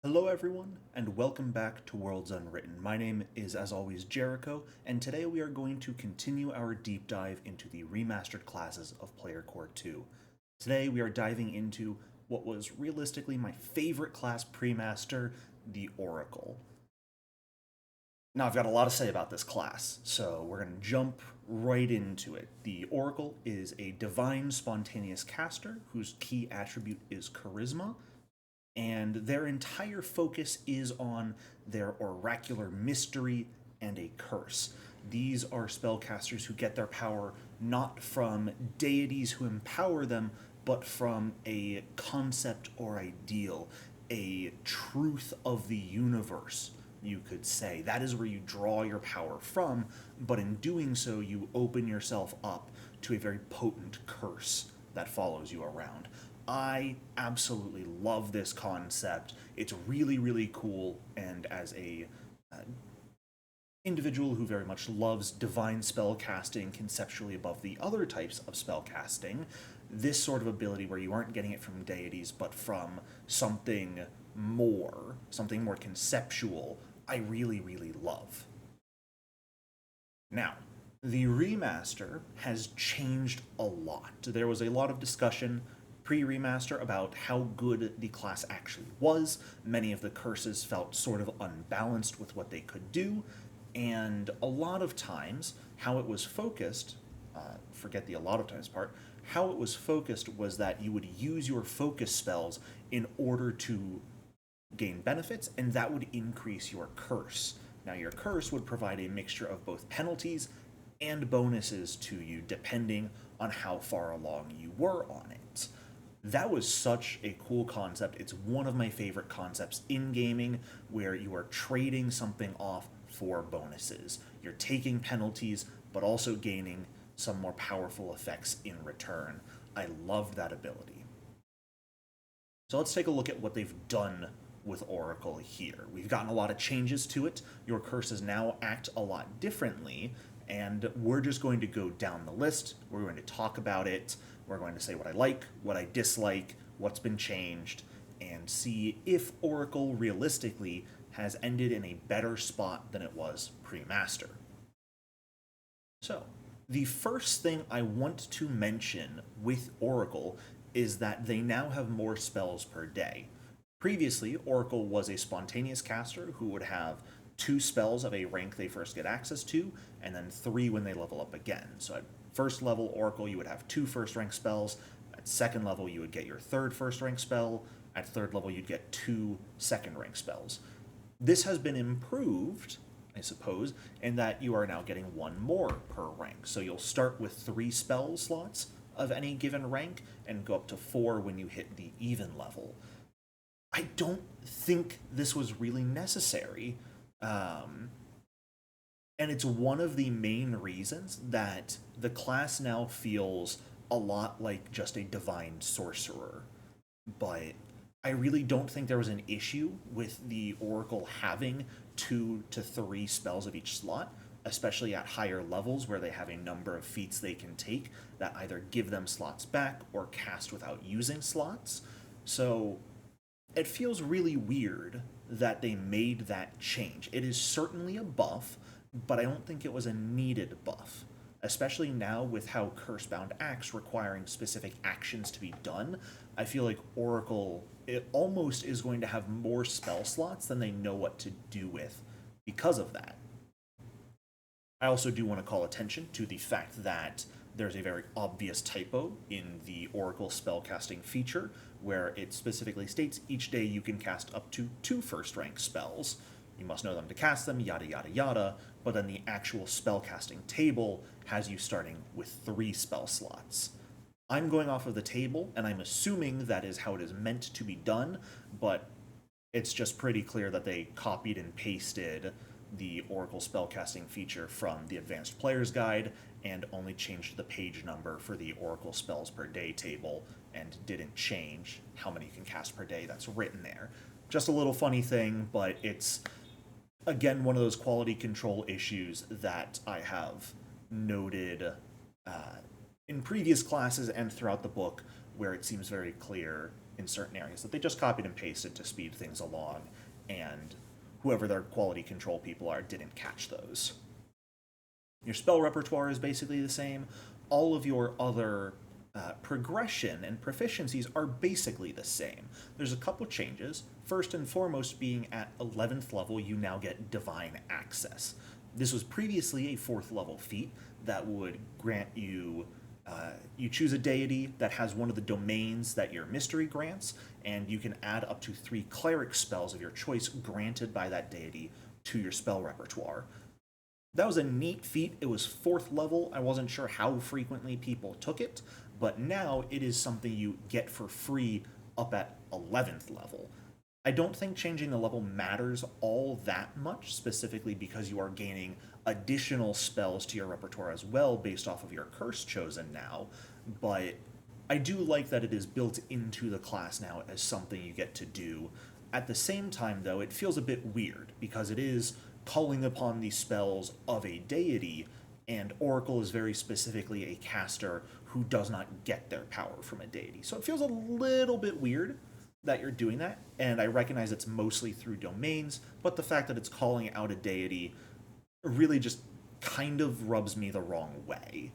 Hello, everyone, and welcome back to Worlds Unwritten. My name is, as always, Jericho, and today we are going to continue our deep dive into the remastered classes of Player Core 2. Today we are diving into what was realistically my favorite class pre-master, the Oracle. Now, I've got a lot to say about this class, so we're going to jump right into it. The Oracle is a divine spontaneous caster whose key attribute is charisma, and their entire focus is on their oracular mystery and a curse. These are spellcasters who get their power not from deities who empower them, but from a concept or ideal, a truth of the universe, you could say. That is where you draw your power from, but in doing so, you open yourself up to a very potent curse that follows you around. I absolutely love this concept. It's really, really cool, and as a individual who very much loves divine spell casting conceptually above the other types of spell casting, this sort of ability where you aren't getting it from deities but from something more conceptual, I really, really love. Now, the remaster has changed a lot. There was a lot of discussion pre-remaster about how good the class actually was. Many of the curses felt sort of unbalanced with what they could do, and a lot of times how it was focused, forget the a lot of times part, how it was focused was that you would use your focus spells in order to gain benefits, and that would increase your curse. Now, your curse would provide a mixture of both penalties and bonuses to you depending on how far along you were on it. That was such a cool concept. It's one of my favorite concepts in gaming where you are trading something off for bonuses. You're taking penalties, but also gaining some more powerful effects in return. I love that ability. So let's take a look at what they've done with Oracle here. We've gotten a lot of changes to it. Your curses now act a lot differently, and we're just going to go down the list. We're going to talk about it. We're going to say what I like, what I dislike, what's been changed, and see if Oracle realistically has ended in a better spot than it was pre-master. So, the first thing I want to mention with Oracle is that they now have more spells per day. Previously, Oracle was a spontaneous caster who would have two spells of a rank they first get access to, and then three when they level up again. So at first level Oracle, you would have two first rank spells. At second level, you would get your third first rank spell. At third level, you'd get two second rank spells. This has been improved, I suppose, in that you are now getting one more per rank. So you'll start with three spell slots of any given rank and go up to four when you hit the even level. I don't think this was really necessary. And it's one of the main reasons that the class now feels a lot like just a divine sorcerer. But I really don't think there was an issue with the Oracle having two to three spells of each slot, especially at higher levels where they have a number of feats they can take that either give them slots back or cast without using slots. So it feels really weird that they made that change. It is certainly a buff, but I don't think it was a needed buff. Especially now with how Cursebound acts requiring specific actions to be done, I feel like Oracle it almost is going to have more spell slots than they know what to do with because of that. I also do want to call attention to the fact that there's a very obvious typo in the Oracle spellcasting feature where it specifically states each day you can cast up to two first rank spells. You must know them to cast them, yada yada yada, but then the actual spellcasting table has you starting with three spell slots. I'm going off of the table, and I'm assuming that is how it is meant to be done, but it's just pretty clear that they copied and pasted the Oracle spellcasting feature from the Advanced Player's Guide and only changed the page number for the Oracle spells per day table and didn't change how many you can cast per day that's written there. Just a little funny thing, but it's again one of those quality control issues that I have noted in previous classes and throughout the book where it seems very clear in certain areas that they just copied and pasted to speed things along, and whoever their quality control people are didn't catch those. Your spell repertoire is basically the same. All of your other progression and proficiencies are basically the same. There's a couple changes. First and foremost, being at 11th level, you now get Divine Access. This was previously a 4th level feat that would grant you. You choose a deity that has one of the domains that your mystery grants, and you can add up to 3 cleric spells of your choice granted by that deity to your spell repertoire. That was a neat feat. It was 4th level. I wasn't sure how frequently people took it, but now it is something you get for free up at 11th level. I don't think changing the level matters all that much, specifically because you are gaining additional spells to your repertoire as well based off of your curse chosen now, but I do like that it is built into the class now as something you get to do. At the same time, though, it feels a bit weird because it is calling upon the spells of a deity, and Oracle is very specifically a caster who does not get their power from a deity. So it feels a little bit weird that you're doing that, and I recognize it's mostly through domains, but the fact that it's calling out a deity really just kind of rubs me the wrong way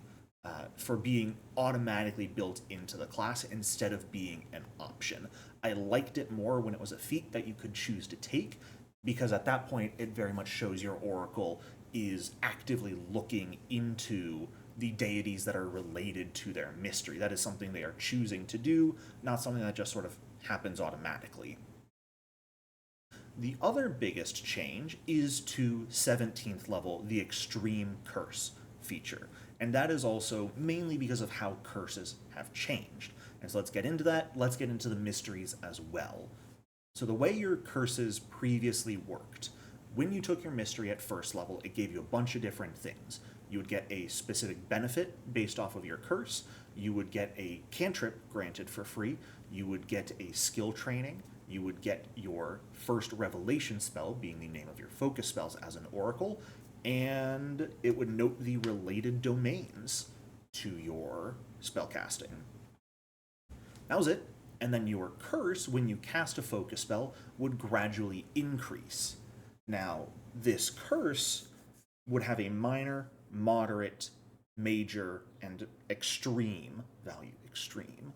for being automatically built into the class instead of being an option. I liked it more when it was a feat that you could choose to take, because at that point it very much shows your Oracle is actively looking into the deities that are related to their mystery. That is something they are choosing to do, not something that just sort of happens automatically. The other biggest change is to 17th level, the Extreme Curse feature. And that is also mainly because of how curses have changed. And so let's get into that. Let's get into the mysteries as well. So the way your curses previously worked, when you took your mystery at 1st level, it gave you a bunch of different things. You would get a specific benefit based off of your curse. You would get a cantrip granted for free. You would get a skill training. You would get your first revelation spell, being the name of your focus spells as an oracle, and it would note the related domains to your spellcasting. That was it. And then your curse, when you cast a focus spell, would gradually increase. Now, this curse would have a minor, moderate, major, and extreme value. Extreme.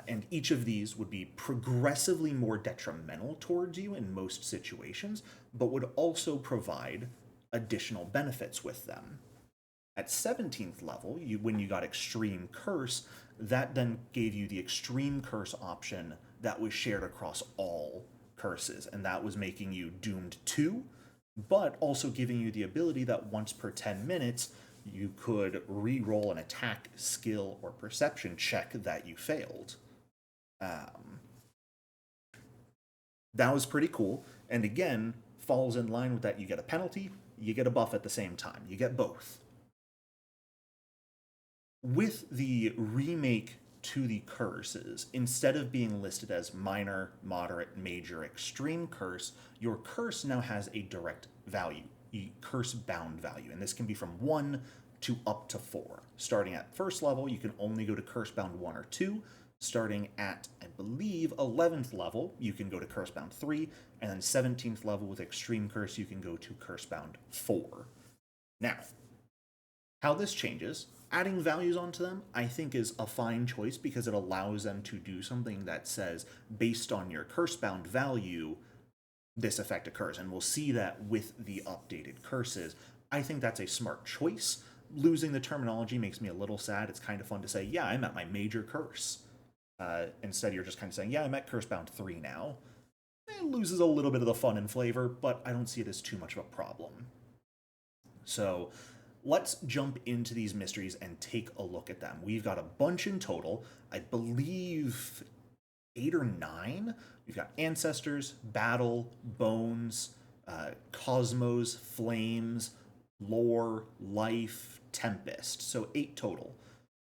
And each of these would be progressively more detrimental towards you in most situations, but would also provide additional benefits with them. At 17th level, when you got Extreme Curse, that then gave you the Extreme Curse option that was shared across all curses, and that was making you doomed to, but also giving you the ability that once per 10 minutes, you could re-roll an attack, skill, or perception check that you failed. That was pretty cool, and again, falls in line with that. You get a penalty, you get a buff at the same time. You get both. With the remake to the curses, instead of being listed as minor, moderate, major, extreme curse, your curse now has a direct value, a curse bound value, and this can be from 1 to up to 4. Starting at 1st level, you can only go to curse bound 1 or 2. Starting at, I believe, 11th level, you can go to curse bound 3, and then 17th level with extreme curse, you can go to curse bound 4. Now, how this changes, adding values onto them, I think is a fine choice because it allows them to do something that says, based on your curse-bound value, this effect occurs. And we'll see that with the updated curses. I think that's a smart choice. Losing the terminology makes me a little sad. It's kind of fun to say, yeah, I'm at my major curse. Instead, you're just kind of saying, yeah, I'm at curse-bound 3 now. It loses a little bit of the fun and flavor, but I don't see it as too much of a problem. So let's jump into these mysteries and take a look at them. We've got a bunch in total. I believe 8 or 9. We've got Ancestors, Battle, Bones, Cosmos, Flames, Lore, Life, Tempest. So 8 total.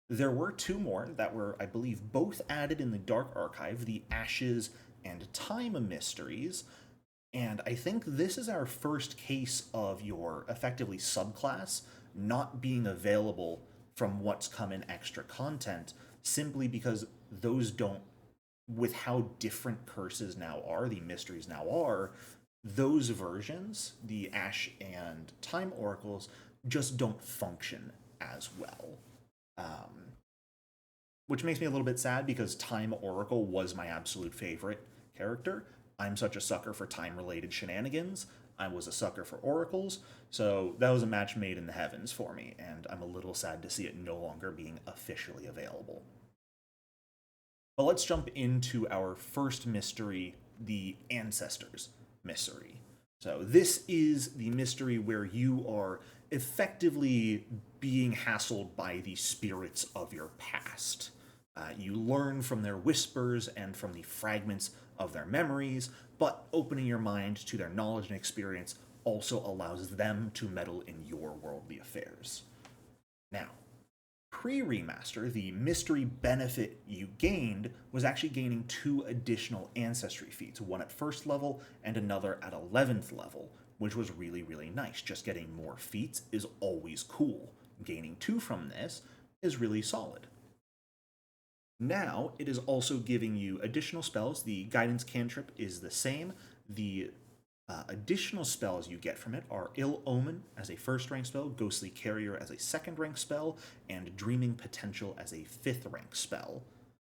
There were 2 more that were, I believe, both added in the Dark Archive, the Ashes and Time mysteries. And I think this is our first case of your effectively subclass not being available from what's come in extra content, simply because those don't with how different curses now are, the mysteries now are, those versions, the Ash and Time Oracles, just don't function as well. Um, which makes me a little bit sad because Time Oracle was my absolute favorite character. I'm such a sucker for time related shenanigans. I was a sucker for oracles, so that was a match made in the heavens for me, and I'm a little sad to see it no longer being officially available. But let's jump into our first mystery, the Ancestors mystery. So, this is the mystery where you are effectively being hassled by the spirits of your past. You learn from their whispers and from the fragments of their memories, but opening your mind to their knowledge and experience also allows them to meddle in your worldly affairs. Now, pre-remaster, the mystery benefit you gained was actually gaining 2 additional ancestry feats, one at first level and another at 11th level, which was really, really nice. Just getting more feats is always cool. Gaining 2 from this is really solid. Now, it is also giving you additional spells. The guidance cantrip is the same. The additional spells you get from it are Ill Omen as a first rank spell, Ghostly Carrier as a second rank spell, and Dreaming Potential as a fifth rank spell.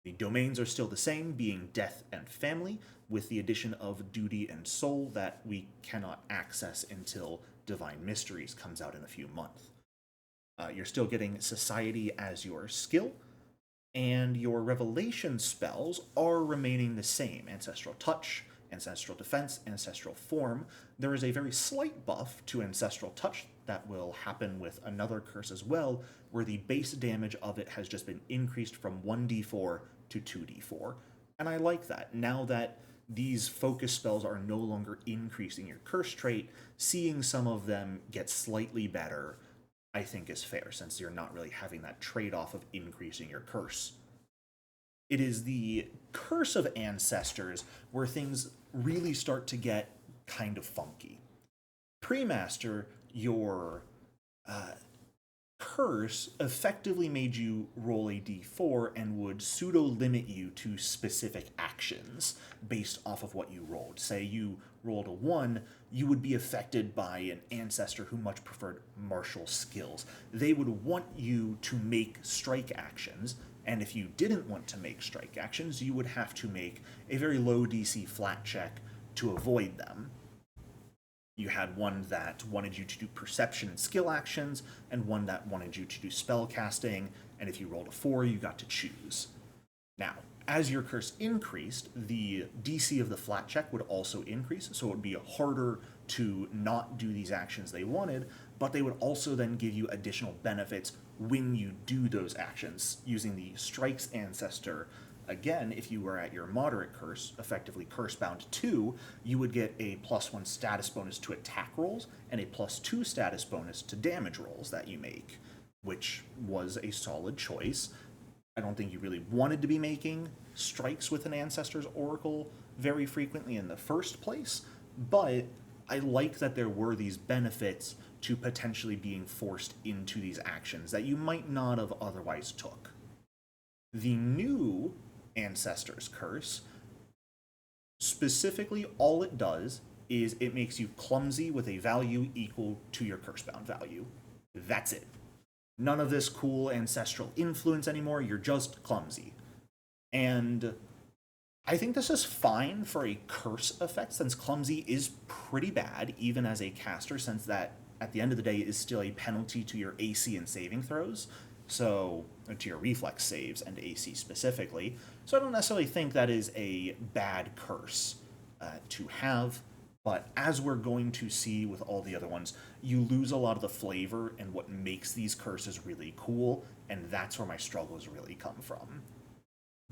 The domains are still the same, being Death and Family, with the addition of Duty and Soul that we cannot access until Divine Mysteries comes out in a few months. You're still getting Society as your skill, and your revelation spells are remaining the same: Ancestral Touch, Ancestral Defense, Ancestral Form. There is a very slight buff to Ancestral Touch that will happen with another curse as well, where the base damage of it has just been increased from 1d4 to 2d4. And I like that. Now that these focus spells are no longer increasing your curse trait, seeing some of them get slightly better I think is fair, since you're not really having that trade off of increasing your curse. It is the curse of ancestors where things really start to get kind of funky. Pre-master, your uh, curse effectively made you roll a d4 and would pseudo limit you to specific actions based off of what you rolled. Say you rolled a 1, you would be affected by an ancestor who much preferred martial skills. They would want you to make strike actions, and if you didn't want to make strike actions, you would have to make a very low DC flat check to avoid them. You had one that wanted you to do perception and skill actions, and one that wanted you to do spell casting, and if you rolled a 4, you got to choose. Now, as your curse increased, the DC of the flat check would also increase, so it would be harder to not do these actions they wanted, but they would also then give you additional benefits when you do those actions. Using the Strikes Ancestor, again, if you were at your moderate curse, effectively curse bound 2, you would get a +1 status bonus to attack rolls and a +2 status bonus to damage rolls that you make, which was a solid choice. I don't think you really wanted to be making strikes with an Ancestor's Oracle very frequently in the first place, but I like that there were these benefits to potentially being forced into these actions that you might not have otherwise took. The new Ancestor's Curse, specifically all it does is it makes you clumsy with a value equal to your curse-bound value. That's it. None of this cool ancestral influence anymore, you're just clumsy. And I think this is fine for a curse effect, since clumsy is pretty bad, even as a caster, since that, at the end of the day, is still a penalty to your AC and saving throws, so, to your reflex saves and AC specifically. So I don't necessarily think that is a bad curse to have, but as we're going to see with all the other ones, you lose a lot of the flavor and what makes these curses really cool, and that's where my struggles really come from.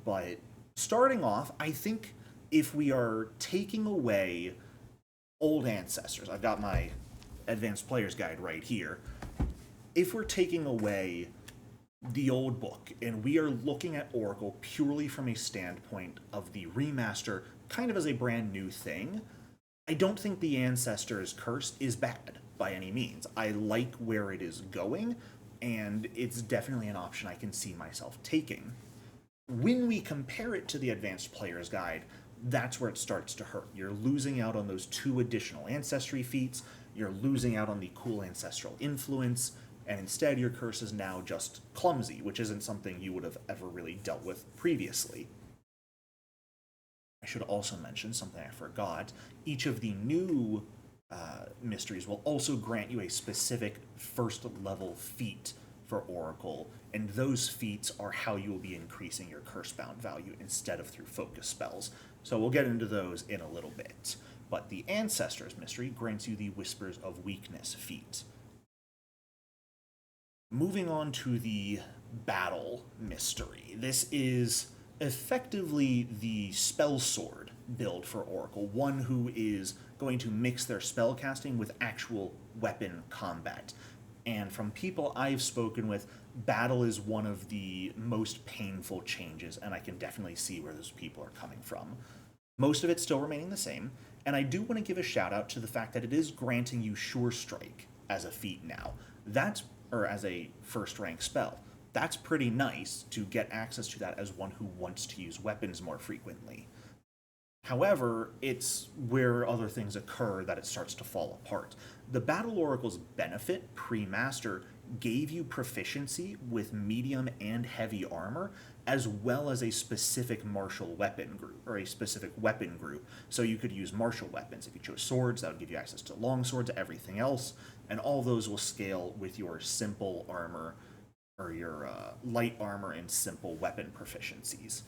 But starting off, I think if we are taking away old ancestors, I've got my advanced player's guide right here. If we're taking away the old book and we are looking at Oracle purely from a standpoint of the remaster, kind of as a brand new thing, I don't think the Ancestor's Curse is bad by any means. I like where it is going, and it's definitely an option I can see myself taking. When we compare it to the Advanced Player's Guide, that's where it starts to hurt. You're losing out on those 2 additional ancestry feats, you're losing out on the cool ancestral influence, and instead your curse is now just clumsy, which isn't something you would have ever really dealt with previously. I should also mention something I forgot. Each of the new mysteries will also grant you a specific first level feat for Oracle, and those feats are how you will be increasing your curse bound value instead of through focus spells. So we'll get into those in a little bit. But the Ancestors mystery grants you the Whispers of Weakness feat. Moving on to the Battle mystery. This is effectively the spell sword build for Oracle, one who is going to mix their spell casting with actual weapon combat. And from people I've spoken with, battle is one of the most painful changes, and I can definitely see where those people are coming from. Most of it's still remaining the same, and I do want to give a shout out to the fact that it is granting you Sure Strike as a feat now. Or as a first rank spell. That's pretty nice to get access to that as one who wants to use weapons more frequently. However, it's where other things occur that it starts to fall apart. The Battle Oracle's benefit, pre-master, gave you proficiency with medium and heavy armor, as well as a specific martial weapon group, or a specific weapon group. So you could use martial weapons. If you chose swords, that would give you access to long swords, everything else, and all those will scale with your simple armor, or your light armor and simple weapon proficiencies.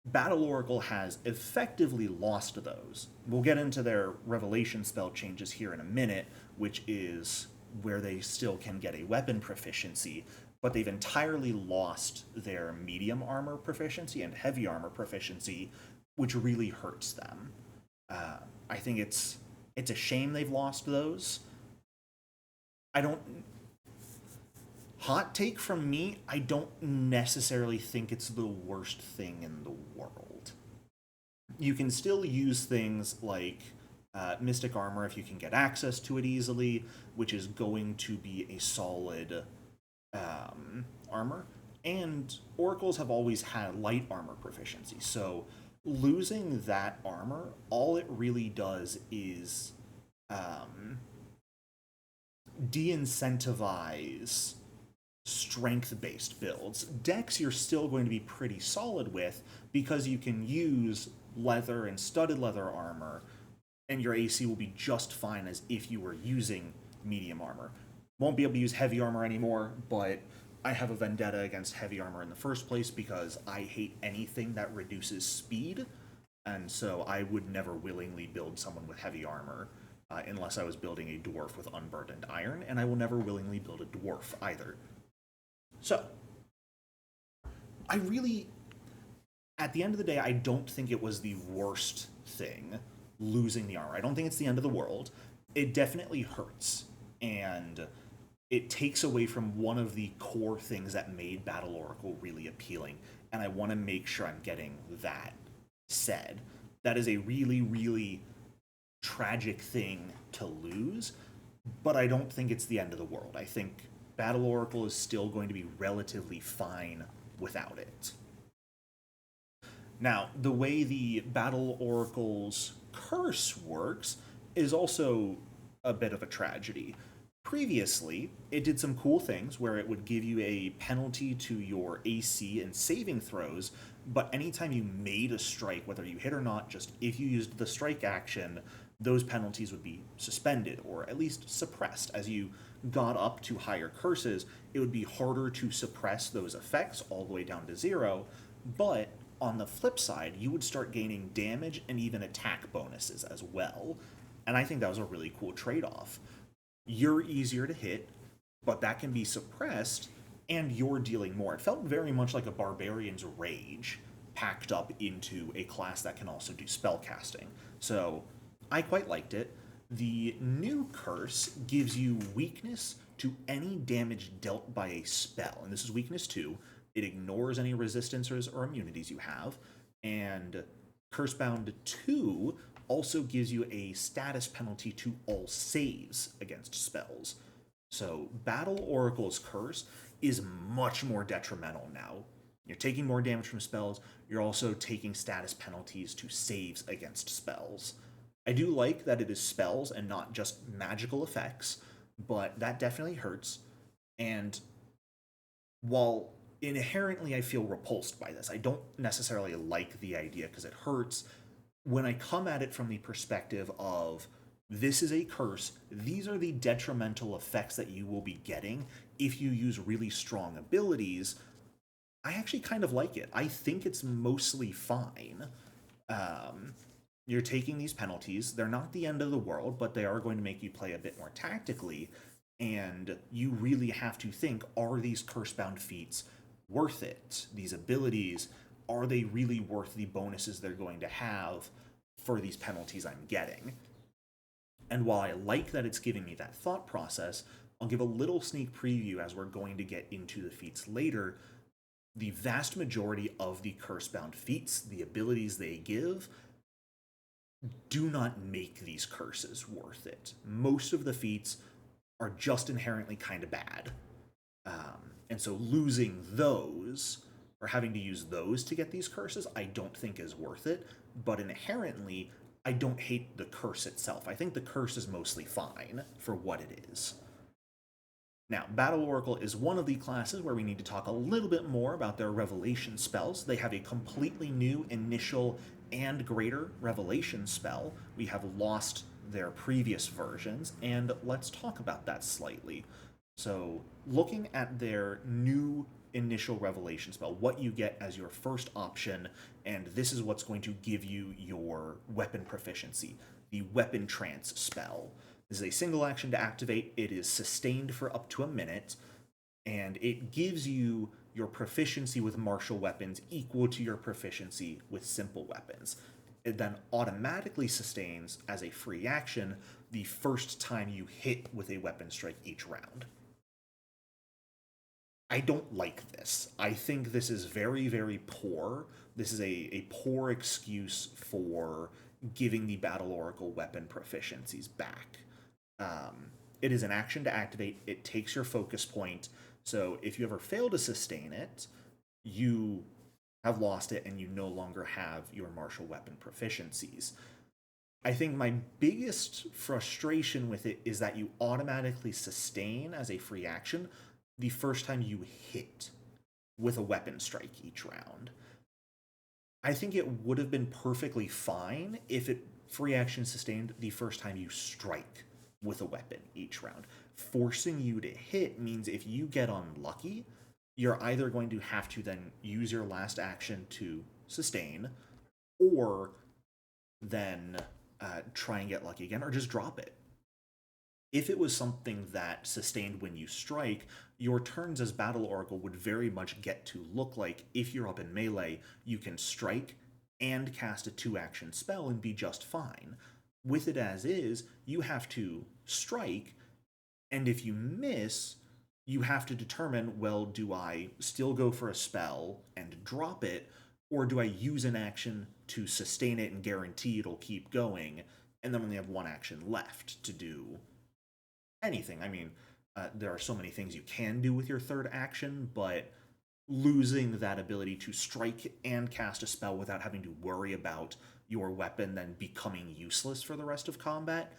Battle Oracle has effectively lost those. We'll get into their Revelation spell changes here in a minute, which is where they still can get a weapon proficiency, but they've entirely lost their medium armor proficiency and heavy armor proficiency, which really hurts them. I think it's a shame they've lost those. I don't. Hot take from me, I don't necessarily think it's the worst thing in the world. You can still use things like Mystic Armor if you can get access to it easily, which is going to be a solid armor. And Oracles have always had light armor proficiency, so losing that armor, all it really does is de-incentivize strength-based builds. Dex you're still going to be pretty solid with because you can use leather and studded leather armor, and your AC will be just fine as if you were using medium armor. Won't be able to use heavy armor anymore, but I have a vendetta against heavy armor in the first place because I hate anything that reduces speed, and so I would never willingly build someone with heavy armor unless I was building a dwarf with unburdened iron, and I will never willingly build a dwarf either. So, at the end of the day, I don't think it was the worst thing losing the armor. I don't think it's the end of the world. It definitely hurts, and it takes away from one of the core things that made Battle Oracle really appealing, and I want to make sure I'm getting that said. That is a really, really tragic thing to lose, but I don't think it's the end of the world. I think Battle Oracle is still going to be relatively fine without it. Now, the way the Battle Oracle's curse works is also a bit of a tragedy. Previously, it did some cool things where it would give you a penalty to your AC and saving throws, but anytime you made a strike, whether you hit or not, just if you used the strike action, those penalties would be suspended or at least suppressed. As you got up to higher curses, it would be harder to suppress those effects all the way down to 0, but on the flip side, you would start gaining damage and even attack bonuses as well. And I think that was a really cool trade-off. You're easier to hit, but that can be suppressed, and you're dealing more. It felt very much like a Barbarian's Rage packed up into a class that can also do spellcasting. So I quite liked it. The new curse gives you weakness to any damage dealt by a spell, and this is weakness 2. It ignores any resistances or immunities you have, and Cursebound 2 also gives you a status penalty to all saves against spells. So Battle Oracle's curse is much more detrimental now. You're taking more damage from spells. You're also taking status penalties to saves against spells. I do like that it is spells and not just magical effects, but that definitely hurts. And while inherently I feel repulsed by this, I don't necessarily like the idea because it hurts. When I come at it from the perspective of this is a curse, these are the detrimental effects that you will be getting if you use really strong abilities, I actually kind of like it. I think it's mostly fine. Um, you're taking these penalties. They're not the end of the world, but they are going to make you play a bit more tactically. And you really have to think, are these curse-bound feats worth it? These abilities, are they really worth the bonuses they're going to have for these penalties I'm getting? And while I like that it's giving me that thought process, I'll give a little sneak preview as we're going to get into the feats later. The vast majority of the curse-bound feats, the abilities they give, do not make these curses worth it. Most of the feats are just inherently kind of bad. And so losing those, or having to use those to get these curses, I don't think is worth it. But inherently, I don't hate the curse itself. I think the curse is mostly fine for what it is. Now, Battle Oracle is one of the classes where we need to talk a little bit more about their revelation spells. They have a completely new initial and greater revelation spell. We have lost their previous versions, and let's talk about that slightly. So, looking at their new initial revelation spell, what you get as your first option, and this is what's going to give you your weapon proficiency, the Weapon Trance spell. This is a single action to activate. It is sustained for up to a minute, and it gives you your proficiency with martial weapons equal to your proficiency with simple weapons. It then automatically sustains as a free action the first time you hit with a weapon strike each round. I don't like this. I think this is very, very poor. This is a poor excuse for giving the Battle Oracle weapon proficiencies back. It is an action to activate. It takes your focus point. So if you ever fail to sustain it, you have lost it and you no longer have your martial weapon proficiencies. I think my biggest frustration with it is that you automatically sustain as a free action the first time you hit with a weapon strike each round. I think it would have been perfectly fine if it free action sustained the first time you strike with a weapon each round. Forcing you to hit means if you get unlucky, you're either going to have to then use your last action to sustain, or then try and get lucky again, or just drop it. If it was something that sustained when you strike, your turns as Battle Oracle would very much get to look like if you're up in melee, you can strike and cast a 2-action spell and be just fine. With it as is, you have to strike, and if you miss, you have to determine, well, do I still go for a spell and drop it, or do I use an action to sustain it and guarantee it'll keep going, and then only have one action left to do anything? I mean, there are so many things you can do with your third action, but losing that ability to strike and cast a spell without having to worry about your weapon then becoming useless for the rest of combat,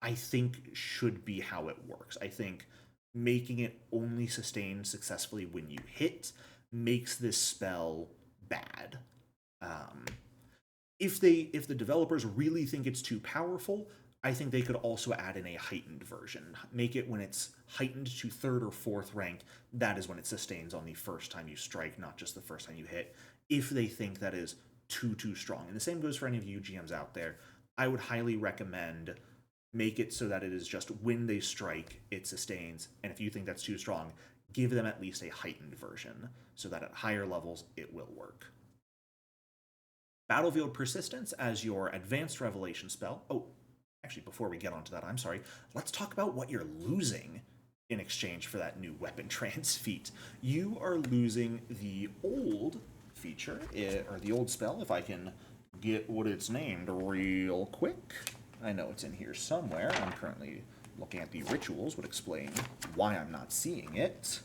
I think should be how it works. I think making it only sustain successfully when you hit makes this spell bad. If the developers really think it's too powerful, I think they could also add in a heightened version. Make it when it's heightened to 3rd or 4th rank, that is when it sustains on the first time you strike, not just the first time you hit, if they think that is too strong. And the same goes for any of you GMs out there. I would highly recommend make it so that it is just when they strike, it sustains, and if you think that's too strong, give them at least a heightened version, so that at higher levels, it will work. Battlefield Persistence as your advanced revelation spell. Oh, actually, before we get onto that, I'm sorry, let's talk about what you're losing in exchange for that new weapon trance feat. You are losing the old feature, or the old spell, if I can get what it's named real quick. I know it's in here somewhere. I'm currently looking at the rituals, would explain why I'm not seeing it.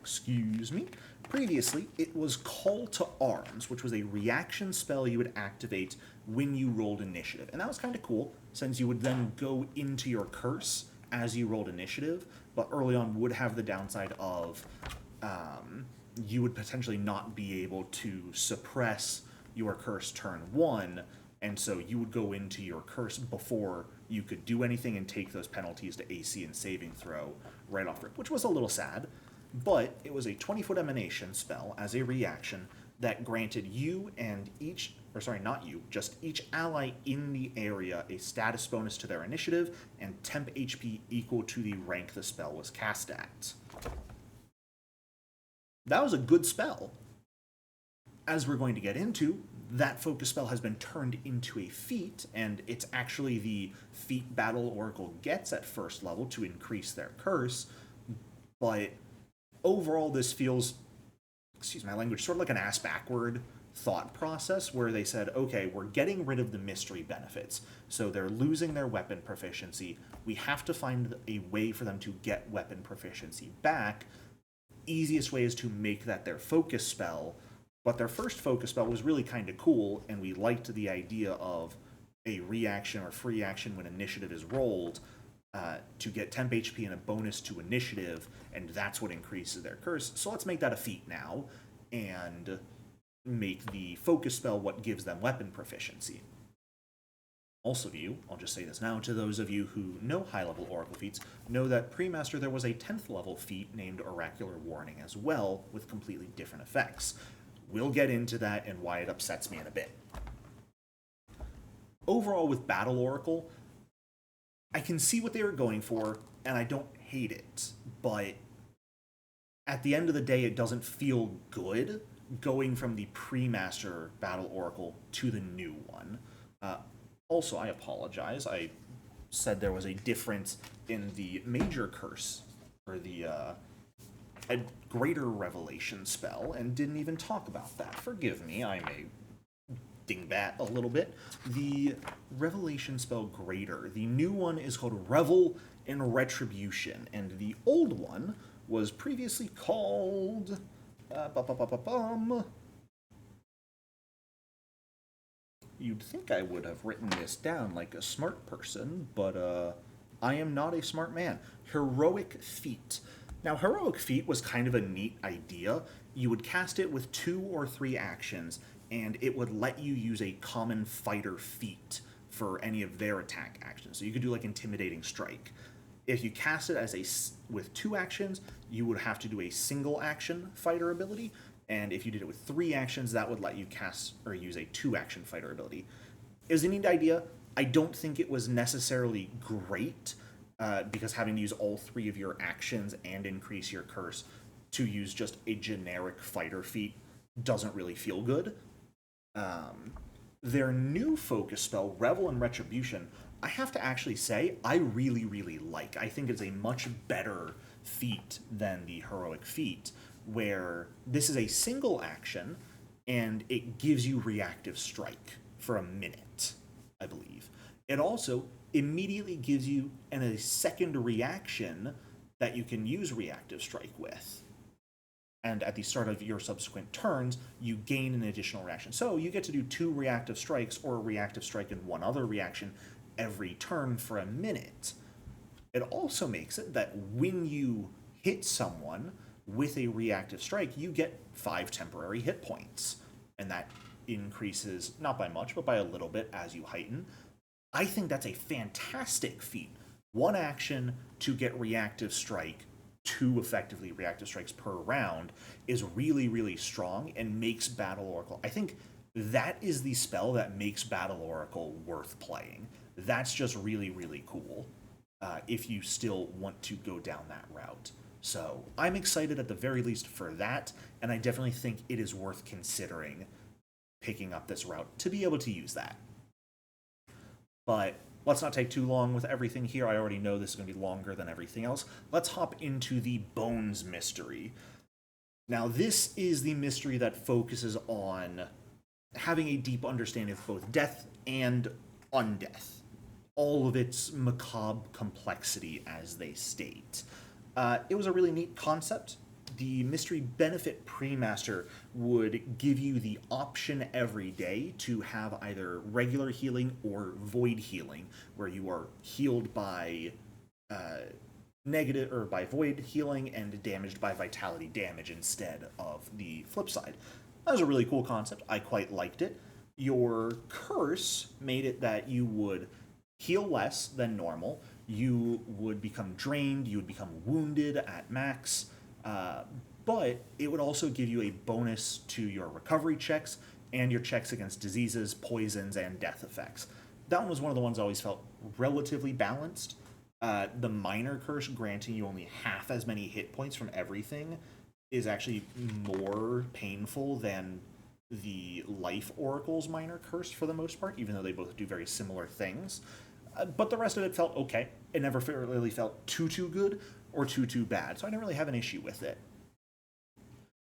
Excuse me. Previously, it was Call to Arms, which was a reaction spell you would activate when you rolled initiative. And that was kind of cool, since you would then go into your curse as you rolled initiative, but early on would have the downside of you would potentially not be able to suppress your curse turn one, and so you would go into your curse before you could do anything and take those penalties to AC and saving throw right off rip, which was a little sad. But it was a 20-foot emanation spell as a reaction that granted you and each, or sorry, not you, just each ally in the area a status bonus to their initiative and temp HP equal to the rank the spell was cast at. That was a good spell. As we're going to get into, that focus spell has been turned into a feat, and it's actually the feat Battle Oracle gets at first level to increase their curse, but overall this feels, excuse my language, sort of like an ass-backward thought process where they said, okay, we're getting rid of the mystery benefits, so they're losing their weapon proficiency. We have to find a way for them to get weapon proficiency back. Easiest way is to make that their focus spell, but their first focus spell was really kind of cool, and we liked the idea of a reaction or free action when initiative is rolled to get temp HP and a bonus to initiative, and that's what increases their curse. So let's make that a feat now, and make the focus spell what gives them weapon proficiency. Also, I'll just say this now, to those of you who know high-level Oracle feats, know that pre-master there was a 10th level feat named Oracular Warning as well, with completely different effects. We'll get into that and why it upsets me in a bit. Overall, with Battle Oracle, I can see what they were going for, and I don't hate it, but at the end of the day, it doesn't feel good going from the pre-master Battle Oracle to the new one. Also, I apologize. I said there was a difference in the major curse, or the a greater revelation spell, and didn't even talk about that. Forgive me, I may dingbat a little bit. The revelation spell greater, the new one is called Revel in Retribution, and the old one was previously called... You'd think I would have written this down like a smart person, but I am not a smart man. Heroic Feat. Now, Heroic Feat was kind of a neat idea. You would cast it with 2 or 3 actions, and it would let you use a common fighter feat for any of their attack actions. So you could do like Intimidating Strike. If you cast it with 2 actions, you would have to do a single action fighter ability, and if you did it with 3 actions, that would let you cast or use a 2-action fighter ability. It was a neat idea. I don't think it was necessarily great, because having to use all 3 of your actions and increase your curse to use just a generic fighter feat doesn't really feel good. Their new focus spell, Revel in Retribution, I have to actually say, I really, really like. I think it's a much better feat than the Heroic Feat, where this is a single action, and it gives you Reactive Strike for a minute, I believe. It also immediately gives you a second reaction that you can use Reactive Strike with. And at the start of your subsequent turns, you gain an additional reaction. So you get to do 2 Reactive Strikes or a Reactive Strike and 1 other reaction every turn for a minute. It also makes it that when you hit someone with a Reactive Strike, you get 5 temporary hit points. And that increases, not by much, but by a little bit as you heighten. I think that's a fantastic feat. 1 action to get Reactive Strike, 2 effectively Reactive Strikes per round, is really, really strong and makes Battle Oracle... I think that is the spell that makes Battle Oracle worth playing. That's just really, really cool, if you still want to go down that route. So I'm excited at the very least for that, and I definitely think it is worth considering picking up this route to be able to use that. But let's not take too long with everything here. I already know this is going to be longer than everything else. Let's hop into the Bones mystery. Now, this is the mystery that focuses on having a deep understanding of both death and undeath. All of its macabre complexity, as they state. It was a really neat concept. The mystery benefit pre-master would give you the option every day to have either regular healing or void healing, where you are healed by negative or by void healing and damaged by vitality damage instead of the flip side. That was a really cool concept. I quite liked it. Your curse made it that you would heal less than normal. You would become drained. You would become wounded at max. Uh, but it would also give you a bonus to your recovery checks and your checks against diseases, poisons, and death effects. That one was one of the ones I always felt relatively balanced. The minor curse granting you only half as many hit points from everything is actually more painful than the life oracle's minor curse for the most part, even though they both do very similar things. But the rest of it felt okay. It never really felt too good or too bad, so I didn't really have an issue with it.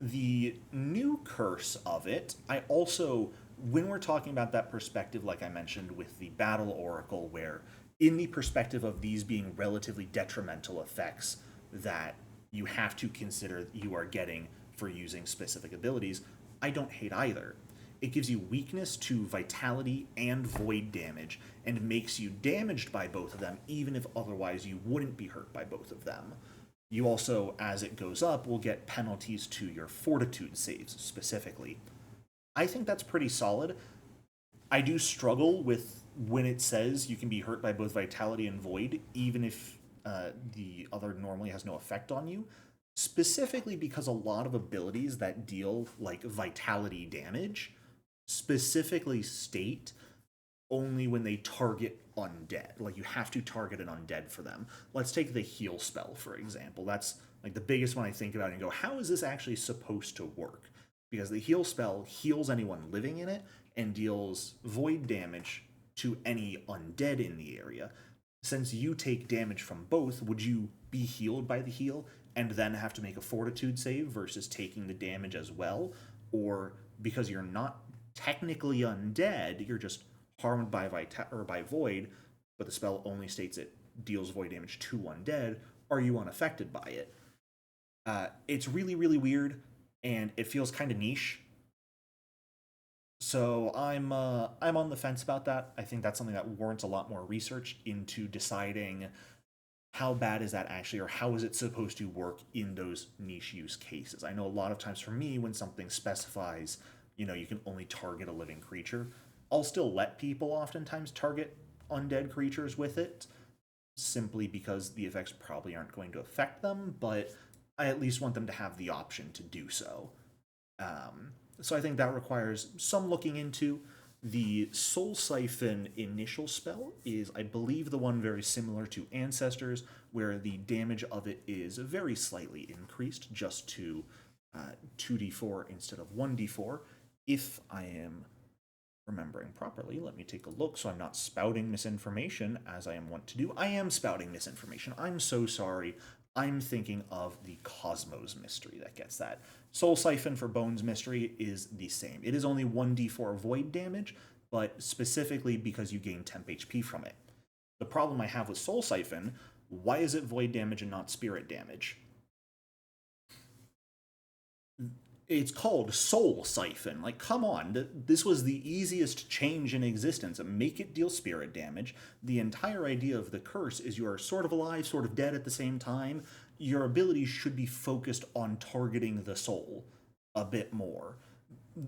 The new curse of it, I also, when we're talking about that perspective, like I mentioned with the battle oracle, where in the perspective of these being relatively detrimental effects that you have to consider you are getting for using specific abilities, I don't hate either. It gives you weakness to vitality and void damage and makes you damaged by both of them, even if otherwise you wouldn't be hurt by both of them. You also, as it goes up, will get penalties to your fortitude saves specifically. I think that's pretty solid. I do struggle with when it says you can be hurt by both vitality and void, even if the other normally has no effect on you. Specifically because a lot of abilities that deal like vitality damage specifically state only when they target undead. Like you have to target an undead for them. Let's take the heal spell, for example. That's like the biggest one I think about and go, how is this actually supposed to work? Because the heal spell heals anyone living in it and deals void damage to any undead in the area. Since you take damage from both, would you be healed by the heal and then have to make a fortitude save versus taking the damage as well? Or because you're not technically undead, you're just harmed by or by void, but the spell only states it deals void damage to undead, are you unaffected by it? It's really weird, and it feels kind of niche. So I'm on the fence about that. I think that's something that warrants a lot more research into deciding how bad is that actually, or how is it supposed to work in those niche use cases. I know a lot of times for me, when something specifies, you can only target a living creature, I'll still let people oftentimes target undead creatures with it, simply because the effects probably aren't going to affect them, but I at least want them to have the option to do so. So I think that requires some looking into. The Soul Siphon initial spell is, I believe, the one very similar to Ancestors, where the damage of it is very slightly increased, just to 2d4 instead of 1d4. If I am remembering properly, let me take a look so I'm not spouting misinformation as I am wont to do. I am spouting misinformation. I'm so sorry. I'm thinking of the Cosmos Mystery that gets that. Soul Siphon for Bones Mystery is the same. It is only 1d4 void damage, but specifically because you gain temp HP from it. The problem I have with Soul Siphon, why is it void damage and not spirit damage? It's called Soul Siphon. Like, come on. This was the easiest change in existence. Make it deal spirit damage. The entire idea of the curse is you are sort of alive, sort of dead at the same time. Your abilities should be focused on targeting the soul a bit more.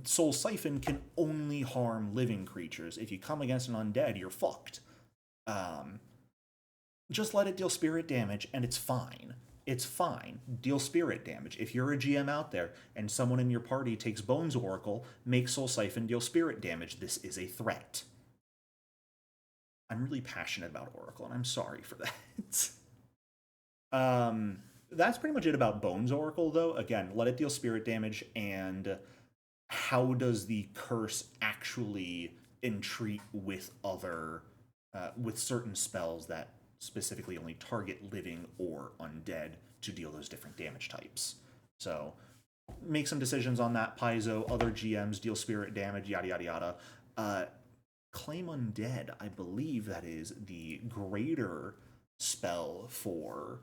Soul Siphon can only harm living creatures. If you come against an undead, you're fucked. Um, just let it deal spirit damage and it's fine. It's fine. Deal spirit damage. If you're a GM out there and someone in your party takes Bones Oracle, make Soul Siphon deal spirit damage. This is a threat. I'm really passionate about Oracle, and I'm sorry for that. That's pretty much it about Bones Oracle, though. Again, let it deal spirit damage, and how does the curse actually entreat with with certain spells that specifically only target living or undead to deal those different damage types. So make some decisions on that, Paizo. Other GMs deal spirit damage, yada yada yada. Claim Undead, I believe that is the greater spell for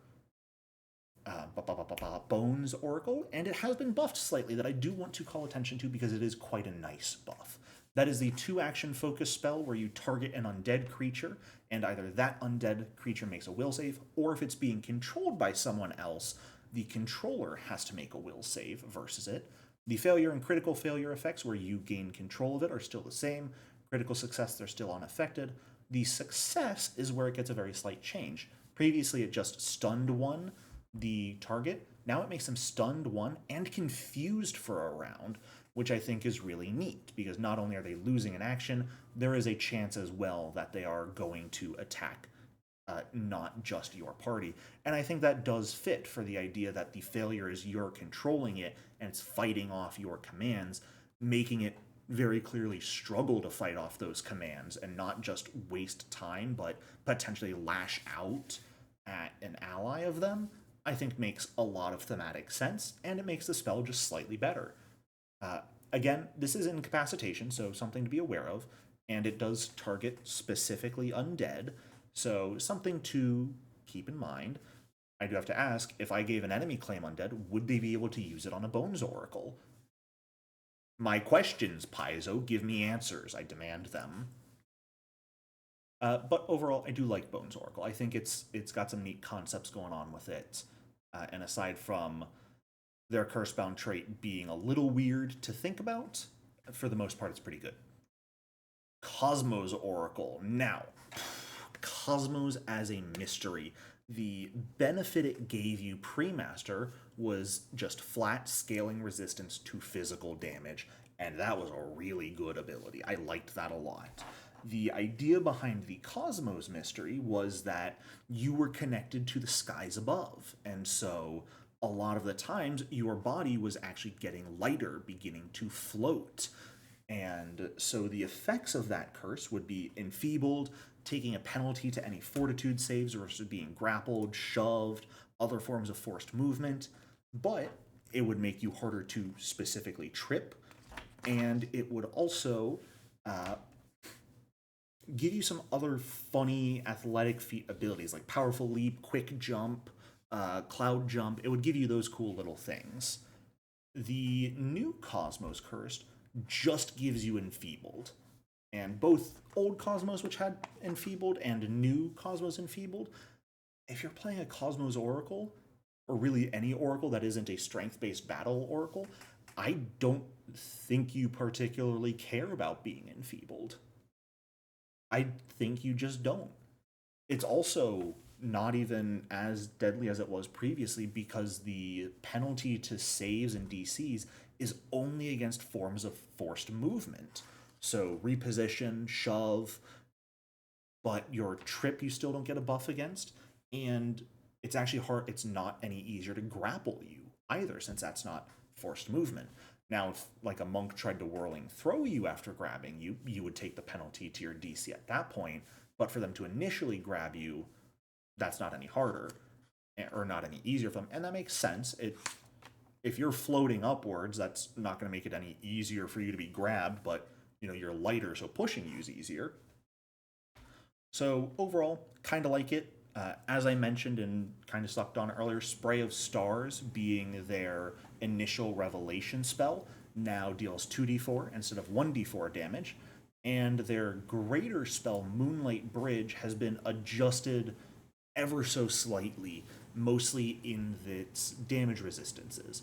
Bones Oracle, and it has been buffed slightly that I do want to call attention to because it is quite a nice buff. That is the 2-action focus spell where you target an undead creature, and either that undead creature makes a will save, or if it's being controlled by someone else, the controller has to make a will save versus it. The failure and critical failure effects where you gain control of it are still the same. Critical success, they're still unaffected. The success is where it gets a very slight change. Previously, it just stunned one, the target. Now it makes them stunned one and confused for a round, which I think is really neat because not only are they losing an action, there is a chance as well that they are going to attack not just your party. And I think that does fit for the idea that the failure is you're controlling it and it's fighting off your commands, making it very clearly struggle to fight off those commands and not just waste time, but potentially lash out at an ally of them, I think makes a lot of thematic sense, and it makes the spell just slightly better. Uh, Again, this is incapacitation, so something to be aware of, and it does target specifically undead, so something to keep in mind. I do have to ask, if I gave an enemy claim undead, would they be able to use it on a Bones Oracle? My questions, Paizo, give me answers. I demand them. But overall, I do like Bones Oracle. I think it's got some neat concepts going on with it. And aside from their Cursebound trait being a little weird to think about, for the most part, it's pretty good. Cosmos Oracle. Now, Cosmos as a mystery. The benefit it gave you pre-master was just flat scaling resistance to physical damage, and that was a really good ability. I liked that a lot. The idea behind the Cosmos mystery was that you were connected to the skies above, and so a lot of the times your body was actually getting lighter, beginning to float. And so the effects of that curse would be enfeebled, taking a penalty to any fortitude saves versus being grappled, shoved, other forms of forced movement, but it would make you harder to specifically trip, and it would also give you some other funny athletic feat abilities like powerful leap, quick jump, cloud jump. It would give you those cool little things. The new Cosmos Cursed just gives you enfeebled. And both old Cosmos, which had enfeebled, and new Cosmos enfeebled, if you're playing a Cosmos Oracle, or really any Oracle that isn't a strength based battle Oracle, I don't think you particularly care about being enfeebled. I think you just don't. It's also not even as deadly as it was previously because the penalty to saves and DCs is only against forms of forced movement. So reposition, shove, but your trip you still don't get a buff against, and it's actually hard. It's not any easier to grapple you either, since that's not forced movement. Now, if like a monk tried to whirling throw you after grabbing you, you would take the penalty to your DC at that point. But for them to initially grab you, that's not any harder or not any easier for them, and that makes sense. If you're floating upwards, that's not going to make it any easier for you to be grabbed, but you're lighter, so pushing you is easier. So overall, kind of like it. As I mentioned and kind of sucked on earlier, Spray of Stars being their initial revelation spell now deals 2d4 instead of 1d4 damage, and their greater spell, Moonlight Bridge, has been adjusted ever so slightly, mostly in its damage resistances.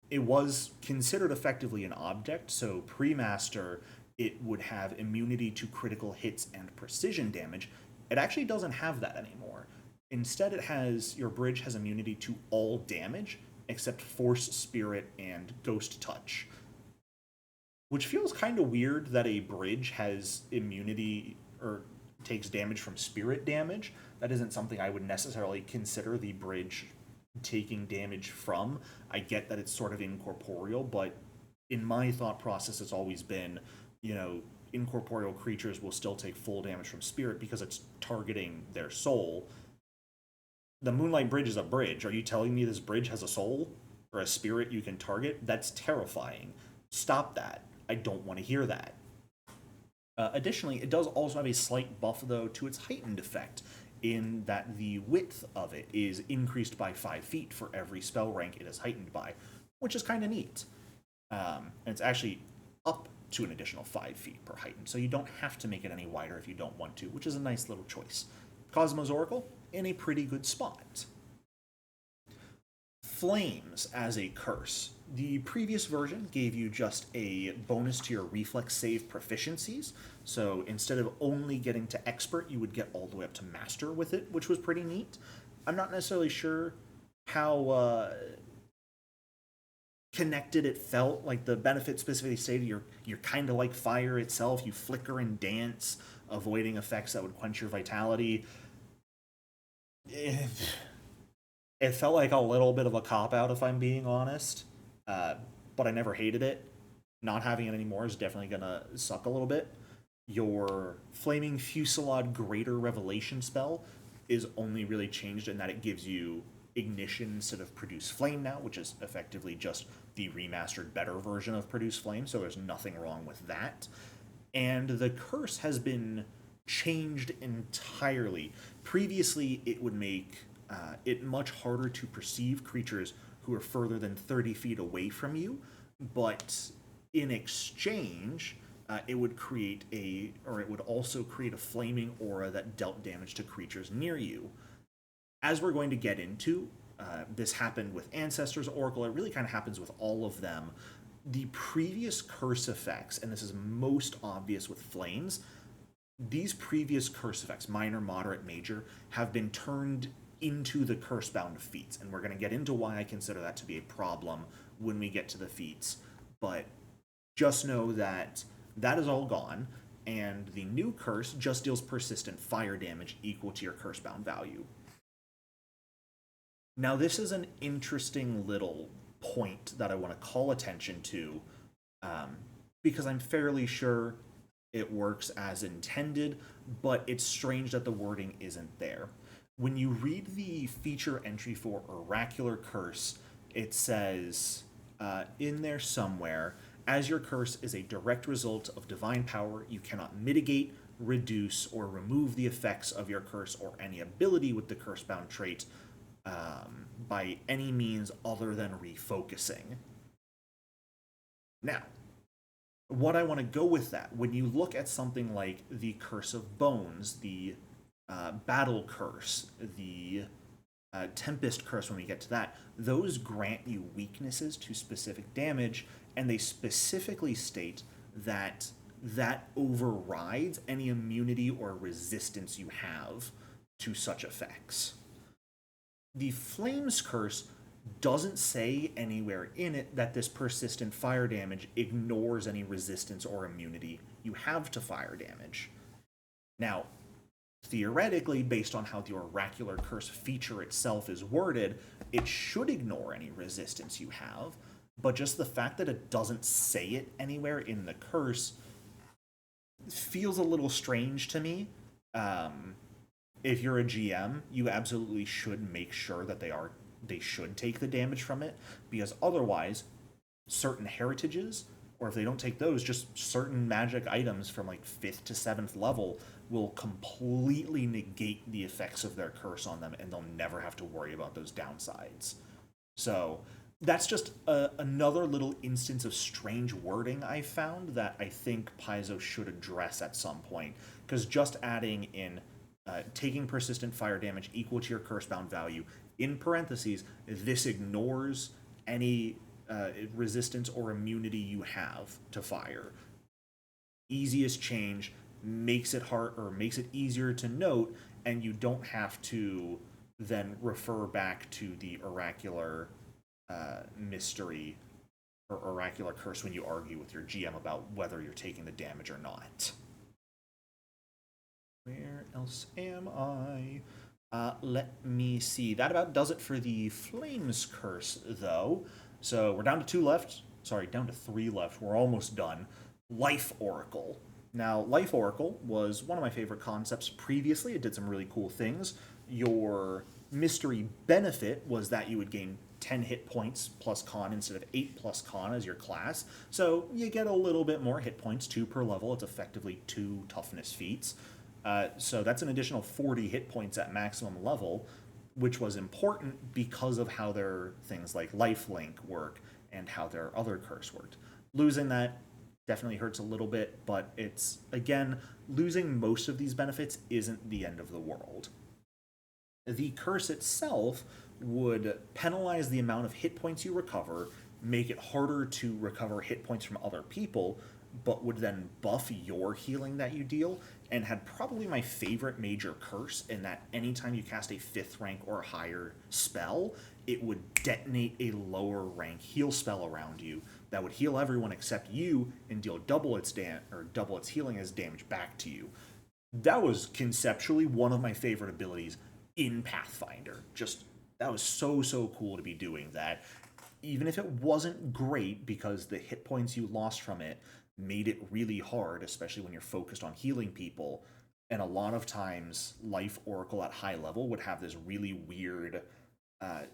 It was considered effectively an object, so pre-master it would have immunity to critical hits and precision damage. It actually doesn't have that anymore. Instead, your bridge has immunity to all damage except Force, Spirit, and Ghost Touch. Which feels kind of weird that a bridge has immunity or takes damage from spirit damage. That isn't something I would necessarily consider the bridge taking damage from. I get that it's sort of incorporeal, but in my thought process, it's always been, incorporeal creatures will still take full damage from spirit because it's targeting their soul. The Moonlight Bridge is a bridge. Are you telling me this bridge has a soul or a spirit you can target? That's terrifying. Stop that. I don't want to hear that. Additionally, it does also have a slight buff, though, to its heightened effect. in that the width of it is increased by 5 feet for every spell rank it is heightened by, which is kind of neat. And it's actually up to an additional 5 feet per heightened, so you don't have to make it any wider if you don't want to, which is a nice little choice. Cosmos Oracle, in a pretty good spot. Flames as a curse. The previous version gave you just a bonus to your reflex save proficiencies, so instead of only getting to expert, you would get all the way up to master with it, which was pretty neat. I'm not necessarily sure how connected it felt. Like the benefit specifically stated, you're kind of like fire itself. You flicker and dance, avoiding effects that would quench your vitality. It felt like a little bit of a cop out, if I'm being honest. But I never hated it. Not having it anymore is definitely gonna suck a little bit. Your Flaming Fusillade Greater Revelation spell is only really changed in that it gives you ignition instead of Produce Flame now, which is effectively just the remastered better version of Produce Flame, so there's nothing wrong with that. And the curse has been changed entirely. Previously, it would make it much harder to perceive creatures who are further than 30 feet away from you, but in exchange, it would also create a flaming aura that dealt damage to creatures near you. As we're going to get into, this happened with Ancestors, Oracle, it really kind of happens with all of them. The previous curse effects, and this is most obvious with Flames, these previous curse effects, minor, moderate, major, have been turned into the curse-bound feats, and we're going to get into why I consider that to be a problem when we get to the feats. But just know that that is all gone, and the new curse just deals persistent fire damage equal to your curse-bound value. Now, this is an interesting little point that I want to call attention to, because I'm fairly sure it works as intended, but it's strange that the wording isn't there. When you read the feature entry for Oracular Curse, it says in there somewhere, as your curse is a direct result of divine power, you cannot mitigate, reduce, or remove the effects of your curse or any ability with the curse-bound trait by any means other than refocusing. Now, what I want to go with that, when you look at something like the Curse of Bones, the Battle Curse, the Tempest Curse, when we get to that, those grant you weaknesses to specific damage, and they specifically state that that overrides any immunity or resistance you have to such effects. The Flames Curse doesn't say anywhere in it that this persistent fire damage ignores any resistance or immunity you have to fire damage. Now, theoretically, based on how the Oracular Curse feature itself is worded, it should ignore any resistance you have, but just the fact that it doesn't say it anywhere in the curse feels a little strange to me. If you're a GM, you absolutely should make sure that they should take the damage from it, because otherwise, certain heritages, or if they don't take those, just certain magic items from like 5th to 7th level will completely negate the effects of their curse on them, and they'll never have to worry about those downsides. So that's just another little instance of strange wording I found that I think Paizo should address at some point, because just adding in taking persistent fire damage equal to your curse-bound value, in parentheses, this ignores any resistance or immunity you have to fire. Easiest change, makes it hard, or makes it easier to note, and you don't have to then refer back to the oracular mystery or oracular curse when you argue with your GM about whether you're taking the damage or not. Where else am I? Let me see. That about does it for the Flames Curse, though. So we're down to 2 left. Sorry, down to 3 left. We're almost done. Life Oracle. Now, Life Oracle was one of my favorite concepts previously. It did some really cool things. Your mystery benefit was that you would gain 10 hit points plus con instead of 8 plus con as your class. So you get a little bit more hit points, 2 per level. It's effectively 2 toughness feats. So that's an additional 40 hit points at maximum level, which was important because of how their things like lifelink work and how their other curse worked. Losing that definitely hurts a little bit, but it's, again, losing most of these benefits isn't the end of the world. The curse itself would penalize the amount of hit points you recover, make it harder to recover hit points from other people, but would then buff your healing that you deal, and had probably my favorite major curse in that anytime you cast a 5th rank or higher spell, it would detonate a lower rank heal spell around you that would heal everyone except you and deal double its double its healing as damage back to you. That was conceptually one of my favorite abilities in Pathfinder. Just that was so cool to be doing that. Even if it wasn't great because the hit points you lost from it made it really hard, especially when you're focused on healing people. And a lot of times, Life Oracle at high level would have this really weird